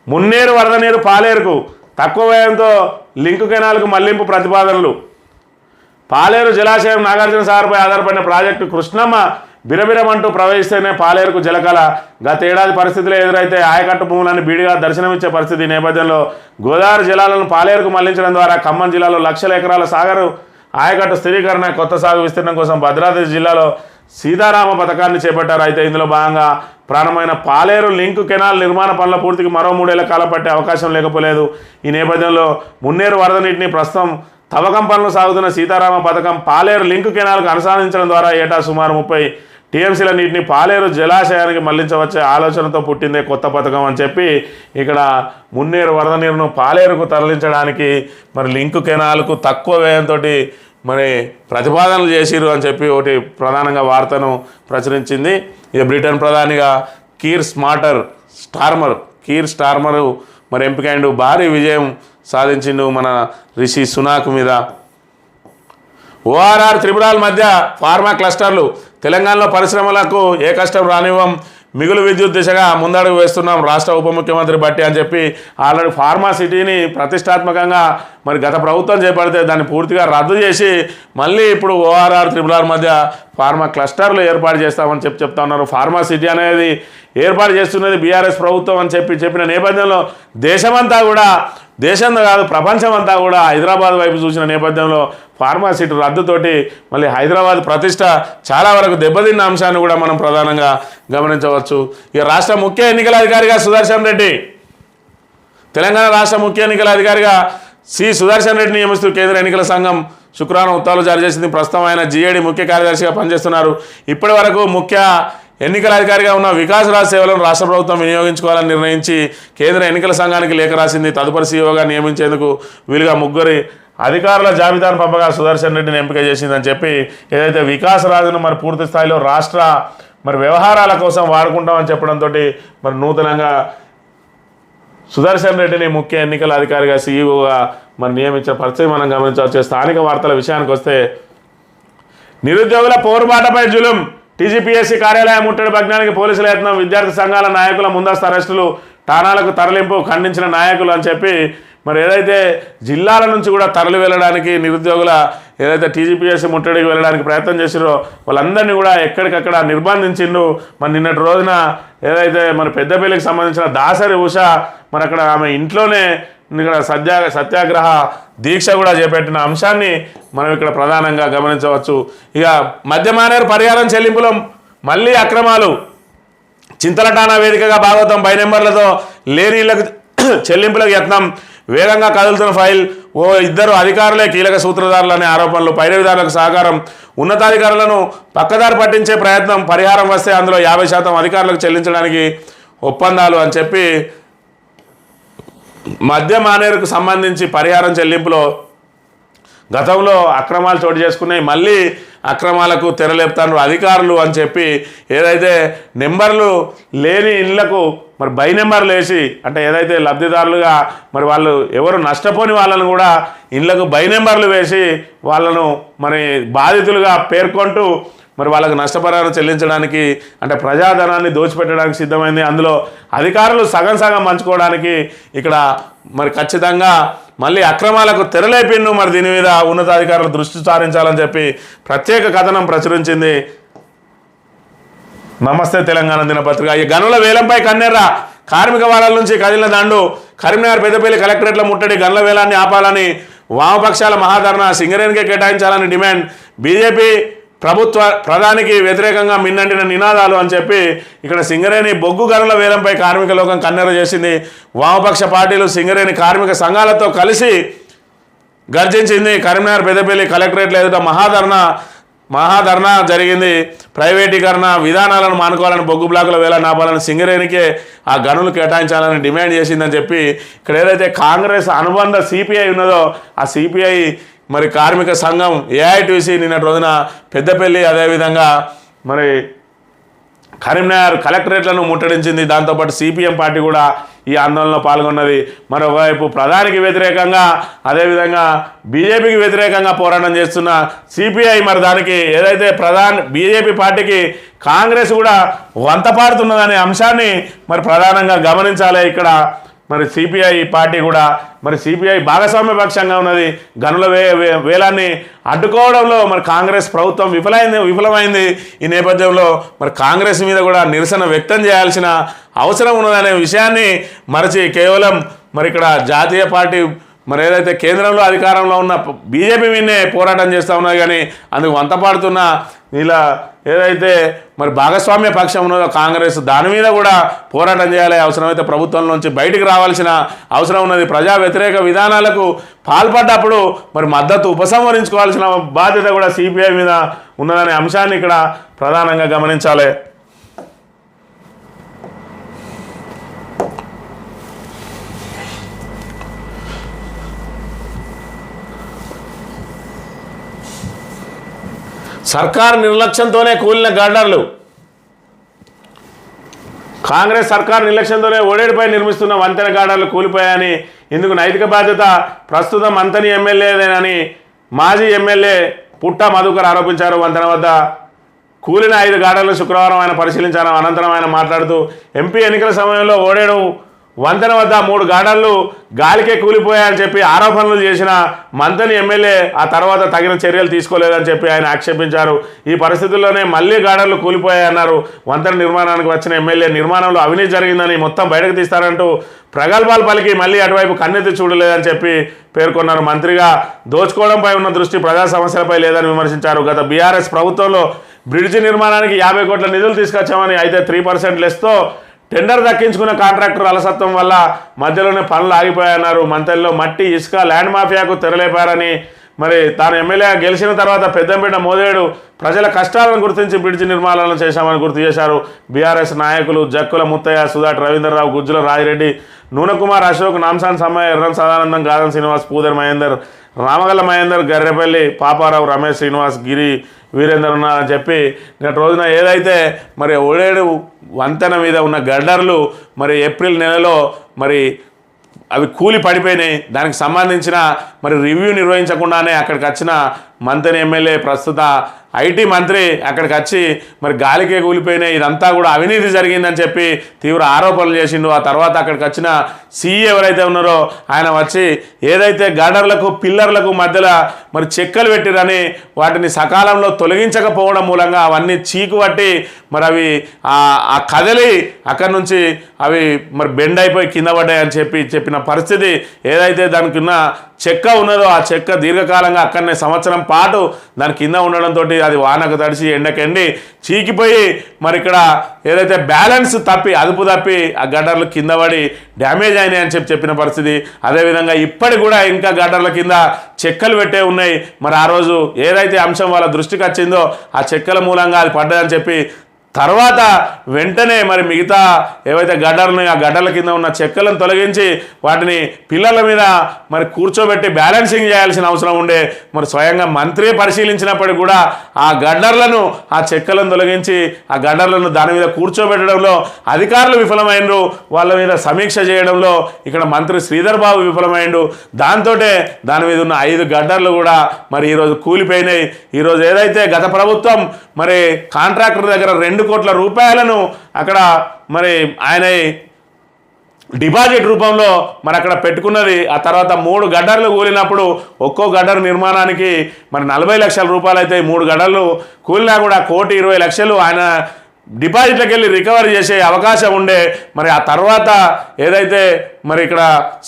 మున్నేరు వరద నీరు పాలేరుకు, తక్కువ వ్యయంతో లింకు కెనాల్కు మళ్లింపు ప్రతిపాదనలు. పాలేరు జలాశయం నాగార్జున సాగర్పై ఆధారపడిన ప్రాజెక్టు కృష్ణమ్మ బిరబిరమంటూ ప్రవహిస్తేనే పాలేరుకు జలకళ. గతేడాది పరిస్థితులు ఎదురైతే ఆయకట్టు భూములను బీడిగా దర్శనమిచ్చే పరిస్థితి నేపథ్యంలో గోదావరి జలాలను పాలేరుకు మళ్లించడం ద్వారా ఖమ్మం జిల్లాలో లక్షల ఎకరాల సాగరు ఆయకట్టు స్థిరీకరణ, కొత్త సాగు విస్తీర్ణం కోసం భద్రాద్రి జిల్లాలో సీతారామ పథకాన్ని చేపట్టారు. అయితే ఇందులో భాగంగా ప్రారంభమైన పాలేరు లింకు కెనాల్ నిర్మాణ పనుల పూర్తికి మరో 3 ఏళ్ల కాలం పట్టే అవకాశం లేకపోలేదు. ఈ నేపథ్యంలో మున్నేరు వరద నీటిని ప్రస్తుతం తవ్వకం పనులు సాగుతున్న సీతారామ పథకం పాలేరు లింకు కెనాల్కు అనుసంధానించడం ద్వారా ఏటా సుమారు 30 టీఎంసీల నీటిని పాలేరు జలాశయానికి మళ్లించవచ్చే ఆలోచనతో పుట్టిందే కొత్త పథకం అని చెప్పి ఇక్కడ మున్నేరు వరద నీరును పాలేరుకు తరలించడానికి మరి లింకు కెనాల్కు తక్కువ వ్యయంతో మరి ప్రతిపాదనలు చేసిరు అని చెప్పి ఒకటి ప్రధానంగా వార్తను ప్రచురించింది. ఇక బ్రిటన్ ప్రధానిగా కీర్ స్టార్మర్ మరి ఎంపికైండు. భారీ విజయం సాధించిండు మన రిషి సునాక్ మీద. ఓఆర్ఆర్ త్రిపురాల మధ్య ఫార్మా క్లస్టర్లు. తెలంగాణలో పరిశ్రమలకు ఏ కష్టం రానివ్వం, మిగులు విద్యుత్ దిశగా ముందడుగు వేస్తున్నాం రాష్ట్ర ఉప ముఖ్యమంత్రి బట్టి అని చెప్పి ఆల్రెడీ ఫార్మా సిటీని ప్రతిష్టాత్మకంగా మరి గత ప్రభుత్వం చేపడితే దాన్ని పూర్తిగా రద్దు చేసి మళ్ళీ ఇప్పుడు ఓఆర్ఆర్ త్రిపురాల మధ్య ఫార్మా క్లస్టర్లు ఏర్పాటు చేస్తామని చెప్తా ఉన్నారు. ఫార్మా సిటీ అనేది ఏర్పాటు చేస్తున్నది బీఆర్ఎస్ ప్రభుత్వం అని చెప్పిన నేపథ్యంలో దేశంలో కాదు ప్రపంచమంతా కూడా హైదరాబాద్ వైపు చూసిన నేపథ్యంలో ఫార్మా సిటీ రద్దుతోటి మళ్ళీ హైదరాబాద్ ప్రతిష్ట చాలా వరకు దెబ్బతిన్న అంశాన్ని కూడా మనం ప్రధానంగా గమనించవచ్చు. ఇక రాష్ట్ర ముఖ్య ఎన్నికల అధికారిగా సుదర్శన్ రెడ్డి, తెలంగాణ రాష్ట్ర ముఖ్య ఎన్నికల అధికారిగా సుదర్శన్ రెడ్డిని నియమిస్తూ కేంద్ర ఎన్నికల సంఘం శుక్రవారం ఉత్తర్వులు జారీ చేసింది. ప్రస్తుతం ఆయన జీఏడీ ముఖ్య కార్యదర్శిగా పనిచేస్తున్నారు. ఇప్పటి వరకు ముఖ్య ఎన్నికల అధికారిగా ఉన్న వికాస్ రాజ్ సేవలను రాష్ట్ర ప్రభుత్వం వినియోగించుకోవాలని నిర్ణయించి కేంద్ర ఎన్నికల సంఘానికి లేఖ రాసింది. తదుపరి సీఈఓగా నియమించేందుకు వీలుగా 3 అధికారుల జాబితాను పంపగా సుదర్శన్ రెడ్డిని ఎంపిక చేసిందని చెప్పి ఏదైతే వికాస్ రాజును మరి పూర్తి స్థాయిలో రాష్ట్ర మరి వ్యవహారాల కోసం వాడుకుంటామని చెప్పడంతో మరి నూతనంగా సుదర్శన్ రెడ్డిని ముఖ్య ఎన్నికల అధికారిగా సీఈఓగా మరి నియమించిన పరిస్థితి మనం గమనించవచ్చు. స్థానిక వార్తల విషయానికి వస్తే నిరుద్యోగుల పోరుబాటపై జులుం. టీజీపీఎస్సీ కార్యాలయం ముట్టడి భగ్నానికి పోలీసుల యత్నం. విద్యార్థి సంఘాల నాయకుల ముందస్తు అరెస్టులు, ఠాణాలకు తరలింపు ఖండించిన నాయకులు అని చెప్పి మరి ఏదైతే జిల్లాల నుంచి కూడా తరలి వెళ్ళడానికి నిరుద్యోగుల ఏదైతే టీజీపీఎస్సీ ముట్టడికి వెళ్ళడానికి ప్రయత్నం చేసిరో వాళ్ళందరినీ కూడా ఎక్కడికక్కడ నిర్బంధించిండు. మరి నిన్నటి రోజున ఏదైతే మరి పెద్దపల్లికి సంబంధించిన దాసరి ఉష మరి అక్కడ ఆమె ఇంట్లోనే ఇక్కడ సత్యాగ్రహ దీక్ష కూడా చేపట్టిన అంశాన్ని మనం ఇక్కడ ప్రధానంగా గమనించవచ్చు. ఇక మద్యమానేరు పరిహారం చెల్లింపులో మళ్ళీ అక్రమాలు. చింతలటానా వేదికగా భాగవతం 10 నెంబర్లతో లేని ఇళ్లకు చెల్లింపులకు యత్నం. వేగంగా కదులుతున్న ఫైల్, ఓ ఇద్దరు అధికారులే కీలక సూత్రధారులనే ఆరోపణలు, పైరవిదారులకు సహకారం, ఉన్నతాధికారులను పక్కదారి పట్టించే ప్రయత్నం, పరిహారం వస్తే అందులో 50% అధికారులకు చెల్లించడానికి ఒప్పందాలు అని చెప్పి మద్య మానేరుకు సంబంధించి పరిహారం చెల్లింపులో గతంలో అక్రమాలు చోటు చేసుకున్నాయి, మళ్ళీ అక్రమాలకు తెరలేపుతారు అధికారులు అని చెప్పి ఏదైతే నెంబర్లు లేని ఇళ్లకు మరి బై నెంబర్లు వేసి, అంటే ఏదైతే లబ్ధిదారులుగా మరి వాళ్ళు ఎవరు నష్టపోని వాళ్ళను కూడా ఇళ్లకు బై నెంబర్లు వేసి వాళ్ళను మరి బాధితులుగా పేర్కొంటూ మరి వాళ్ళకు నష్టపరిహారం చెల్లించడానికి, అంటే ప్రజాధనాన్ని దోచిపెట్టడానికి సిద్ధమైంది. అందులో అధికారులు సగం సగం పంచుకోవడానికి ఇక్కడ మరి ఖచ్చితంగా మళ్ళీ అక్రమాలకు తెరలేపిండు. మరి దీని మీద ఉన్నతాధికారులు దృష్టి సారించాలని చెప్పి ప్రత్యేక కథనం ప్రచురించింది నమస్తే తెలంగాణ దినపత్రిక. ఈ గనుల వేలంపై కన్నెర్ర, కార్మిక వారాల నుంచి కదిలిన దండు, కరీంనగర్ పెద్దపల్లి కలెక్టరేట్ల ముట్టడి, గనుల వేలాన్ని ఆపాలని వామపక్షాల మహాధర్నా, సింగరేణికే కేటాయించాలని డిమాండ్, బీజేపీ ప్రధానికి వ్యతిరేకంగా మిన్నండిన నినాదాలు అని చెప్పి ఇక్కడ సింగరేణి బొగ్గు గనుల వేలంపై కార్మిక లోకం కన్నెర చేసింది. వామపక్ష పార్టీలు సింగరేణి కార్మిక సంఘాలతో కలిసి గర్జించింది. కరీంనగర్ పెద్దపల్లి కలెక్టరేట్ల ఎదుట మహాధర్నా జరిగింది. ప్రైవేటీకరణ విధానాలను మానుకోవాలని, బొగ్గు బ్లాకుల వేలాన్ని ఆపాలని, సింగరేణికే ఆ గనులు కేటాయించాలని డిమాండ్ చేసిందని చెప్పి ఇక్కడ ఏదైతే కాంగ్రెస్ అనుబంధ సిపిఐ ఉన్నదో ఆ సిపిఐ మరి కార్మిక సంఘం ఏఐటీసీ నిన్నటి రోజున పెద్దపల్లి అదేవిధంగా మరి కరీంనగర్ కలెక్టరేట్లను ముట్టడించింది. దాంతోపాటు సిపిఎం పార్టీ కూడా ఈ ఆందోళనలో పాల్గొన్నది. మరోవైపు ప్రధానికి వ్యతిరేకంగా అదేవిధంగా బీజేపీకి వ్యతిరేకంగా పోరాటం చేస్తున్న సిపిఐ మరి దానికి ఏదైతే బీజేపీ పార్టీకి కాంగ్రెస్ కూడా వంతపాడుతున్నదనే అంశాన్ని మరి ప్రధానంగా గమనించాలి. ఇక్కడ మరి సిపిఐ పార్టీ కూడా మరి సిపిఐ భాగస్వామ్య పక్షంగా ఉన్నది. గనుల వేలాన్ని అడ్డుకోవడంలో మరి కాంగ్రెస్ ప్రభుత్వం విఫలమైంది. ఈ నేపథ్యంలో మరి కాంగ్రెస్ మీద కూడా నిరసన వ్యక్తం చేయాల్సిన అవసరం ఉన్నదనే విషయాన్ని మరచి కేవలం మరి ఇక్కడ జాతీయ పార్టీ మరి ఏదైతే కేంద్రంలో అధికారంలో ఉన్న బీజేపీ మీదనే పోరాటం చేస్తూ ఉన్నది, కానీ అందుకు వంతపాడుతున్న ఇలా ఏదైతే మరి భాగస్వామ్య పక్షం ఉన్నదో కాంగ్రెస్ దాని మీద కూడా పోరాటం చేయాలి. అవసరమైతే ప్రభుత్వం నుంచి బయటికి రావాల్సిన అవసరం ఉన్నది. ప్రజా వ్యతిరేక విధానాలకు పాల్పడ్డప్పుడు మరి మద్దతు ఉపసంహరించుకోవాల్సిన బాధ్యత కూడా సిపిఐ మీద ఉన్నదనే అంశాన్ని ఇక్కడ ప్రధానంగా గమనించాలి. సర్కార్ నిర్లక్ష్యంతోనే కూలిన గడ్డర్లు, కాంగ్రెస్ సర్కార్ నిర్లక్ష్యంతోనే ఓడేడుపై నిర్మిస్తున్న వంతెన గార్డర్లు కూలిపోయాయని, ఇందుకు నైతిక బాధ్యత ప్రస్తుతం మంతని ఎమ్మెల్యేదేనని మాజీ ఎమ్మెల్యే పుట్ట మధుకర్ ఆరోపించారు. వంతెన వద్ద కూలిన 5 గార్డర్లు శుక్రవారం ఆయన పరిశీలించారు. అనంతరం ఆయన మాట్లాడుతూ ఎంపీ ఎన్నికల సమయంలో ఓడేడు వంతెన వద్ద 3 గార్డర్లు గాలికే కూలిపోయాయని చెప్పి ఆరోపణలు చేసిన మంతని ఎమ్మెల్యే ఆ తర్వాత తగిన చర్యలు తీసుకోలేదని చెప్పి ఆయన ఆక్షేపించారు. ఈ పరిస్థితుల్లోనే మళ్ళీ గార్డర్లు కూలిపోయాయన్నారు. వంతెన నిర్మాణానికి వచ్చిన ఎమ్మెల్యే నిర్మాణంలో అవినీతి జరిగిందని మొత్తం బయటకు తీస్తారంటూ ప్రగల్భాలు పలికి మళ్ళీ అటువైపు కన్నెత్తి చూడలేదని చెప్పి పేర్కొన్నారు. మంత్రిగా దోచుకోవడంపై ఉన్న దృష్టి ప్రజా సమస్యలపై లేదని విమర్శించారు. గత బీఆర్ఎస్ ప్రభుత్వంలో బ్రిడ్జి నిర్మాణానికి 50 కోట్ల నిధులు తీసుకొచ్చామని, అయితే 3% లెస్తో టెండర్ దక్కించుకున్న కాంట్రాక్టర్ అలసత్వం వల్ల మధ్యలోనే పనులు ఆగిపోయాయన్నారు. మంతెల్లో మట్టి, ఇసుక, ల్యాండ్ మాఫియాకు తెరలేపారని, మరి తాను ఎమ్మెల్యే గెలిచిన తర్వాత పెద్దంపేట మోదేడు ప్రజల కష్టాలను గుర్తించి బ్రిడ్జి నిర్మాణాలను చేశామని గుర్తు చేశారు. బీఆర్ఎస్ నాయకులు జక్కుల ముత్తయ్య, సుధాట్ రవీంద్రరావు, గుజ్జుల రాజిరెడ్డి, నూనకుమార్ అశోక్, నాంసాన్ సమ్మయ్య, ఎర్రం సదానందం, గాదం శ్రీనివాస్, పూదర్ మహేందర్, రామగల్ల మహేందర్, గర్రెపల్లి పాపారావు, రమేష్ శ్రీనివాస్, గిరి వీరేందర్ ఉన్నారని చెప్పి నేటి రోజున ఏదైతే మరి ఓడేడు వంతెన మీద ఉన్న గడ్డర్లు మరి ఏప్రిల్ నెలలో మరి అవి కూలి పడిపోయినాయి. దానికి సంబంధించిన మరి రివ్యూ నిర్వహించకుండానే అక్కడికి వచ్చిన మంతని ఎమ్మెల్యే ప్రస్తుత ఐటీ మంత్రి అక్కడికి వచ్చి మరి గాలికే కూలిపోయినాయి, ఇదంతా కూడా అవినీతి జరిగిందని చెప్పి తీవ్ర ఆరోపణలు చేసిండు. ఆ తర్వాత అక్కడికి వచ్చిన సీఈ ఎవరైతే ఉన్నారో ఆయన వచ్చి ఏదైతే గడర్లకు పిల్లర్లకు మధ్యలో మరి చెక్కలు పెట్టిరని వాటిని సకాలంలో తొలగించకపోవడం మూలంగా అవన్నీ చీకుపట్టి మరి అవి ఆ కదలి అక్కడి నుంచి అవి మరి బెండ్ అయిపోయి కింద పడ్డాయని చెప్పిన పరిస్థితి ఏదైతే దానికి ఉన్న చెక్క ఉన్నదో ఆ చెక్క దీర్ఘకాలంగా అక్కడనే సంవత్సరం పాటు దాని కింద ఉండడంతో అది వానకు తడిసి ఎండకెండి చీకిపోయి మరి ఇక్కడ ఏదైతే బ్యాలెన్స్ తప్పి అదుపు తప్పి ఆ గడ్డర్లు కింద పడి డ్యామేజ్ అయినాయి అని చెప్పిన పరిస్థితి. అదేవిధంగా ఇప్పటికి కూడా ఇంకా గడ్డర్ల కింద చెక్కలు పెట్టే ఉన్నాయి. మరి ఆ రోజు ఏదైతే అంశం వాళ్ళ దృష్టికి వచ్చిందో ఆ చెక్కల మూలంగా అది పడ్డదని చెప్పి తర్వాత వెంటనే మరి మిగతా ఏవైతే గడ్డలు ఆ గడ్డల కింద ఉన్న చెక్కలను తొలగించి వాటిని పిల్లల మీద మరి కూర్చోబెట్టి బ్యాలెన్సింగ్ చేయాల్సిన అవసరం ఉండే. మరి స్వయంగా మంత్రి పరిశీలించినప్పటికీ కూడా ఆ గడ్డర్లను ఆ చెక్కలను తొలగించి ఆ గడ్డర్లను దాని మీద కూర్చోబెట్టడంలో అధికారులు విఫలమైనరు. వాళ్ళ మీద సమీక్ష చేయడంలో ఇక్కడ మంత్రి శ్రీధర్ బాబు విఫలమైండు. దాంతో దాని మీద ఉన్న 5 గడ్డర్లు కూడా మరి ఈరోజు కూలిపోయినాయి. ఈరోజు ఏదైతే గత ప్రభుత్వం మరి కాంట్రాక్టర్ దగ్గర 2 కోట్ల రూపాయలను అక్కడ మరి ఆయన డిపాజిట్ రూపంలో మరి అక్కడ పెట్టుకున్నది. ఆ తర్వాత 3 గడ్డర్లు కూలినప్పుడు ఒక్కో గడ్డర్ నిర్మాణానికి మరి 40 లక్షల రూపాయలు అయితే 3 గడ్డర్లు కూలినా కూడా 1,20,00,000 ఆయన డిపాజిట్లకు వెళ్ళి రికవరీ చేసే అవకాశం ఉండే. మరి ఆ తర్వాత ఏదైతే మరి ఇక్కడ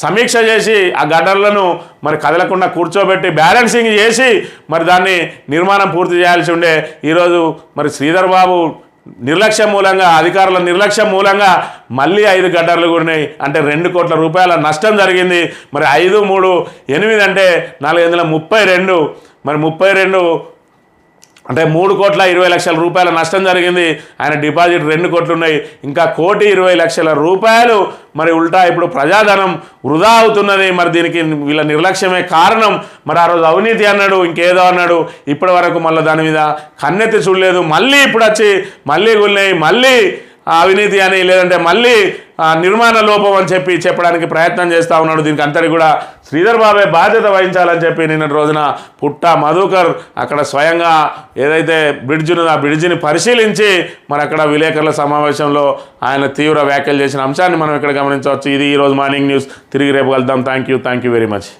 సమీక్ష చేసి ఆ గడ్డర్లను మరి కదలకుండా కూర్చోబెట్టి బ్యాలెన్సింగ్ చేసి మరి దాన్ని నిర్మాణం పూర్తి చేయాల్సి ఉండే. ఈరోజు మరి శ్రీధర్ బాబు నిర్లక్ష్యం మూలంగా అధికారుల నిర్లక్ష్యం మూలంగా మళ్ళీ 5 గడ్డర్లు కూడినాయి. అంటే 2 కోట్ల రూపాయల నష్టం జరిగింది. మరి 5, 3, 8 అంటే 432 మరి 32 అంటే 3,20,00,000 రూపాయల నష్టం జరిగింది. ఆయన డిపాజిట్ 2 కోట్లు ఉన్నాయి. ఇంకా 1,20,00,000 రూపాయలు మరి ఉల్టా ఇప్పుడు ప్రజాధనం వృధా అవుతున్నది. మరి దీనికి వీళ్ళ నిర్లక్ష్యమే కారణం. మరి ఆ రోజు అవినీతి అన్నాడు, ఇంకేదో అన్నాడు. ఇప్పటి వరకు మళ్ళీ దాని మీద కన్నెత్తి చూడలేదు. మళ్ళీ ఇప్పుడు వచ్చి మళ్ళీ గుళ్ళాయి, మళ్ళీ అవినీతి అని లేదంటే మళ్ళీ నిర్మాణ లోపం అని చెప్పడానికి ప్రయత్నం చేస్తూ ఉన్నాడు. దీనికి అంతటి కూడా శ్రీధర్ బాబే బాధ్యత వహించాలని చెప్పి నిన్న రోజున పుట్ట మధుకర్ అక్కడ స్వయంగా ఏదైతే బ్రిడ్జ్ ఉన్నదో ఆ బ్రిడ్జిని పరిశీలించి మరి అక్కడ విలేకరుల సమావేశంలో ఆయన తీవ్ర వ్యాఖ్యలు చేసిన అంశాన్ని మనం ఇక్కడ గమనించవచ్చు. ఇది ఈరోజు మార్నింగ్ న్యూస్. తిరిగి రేపు కలుద్దాం. Thank you very much.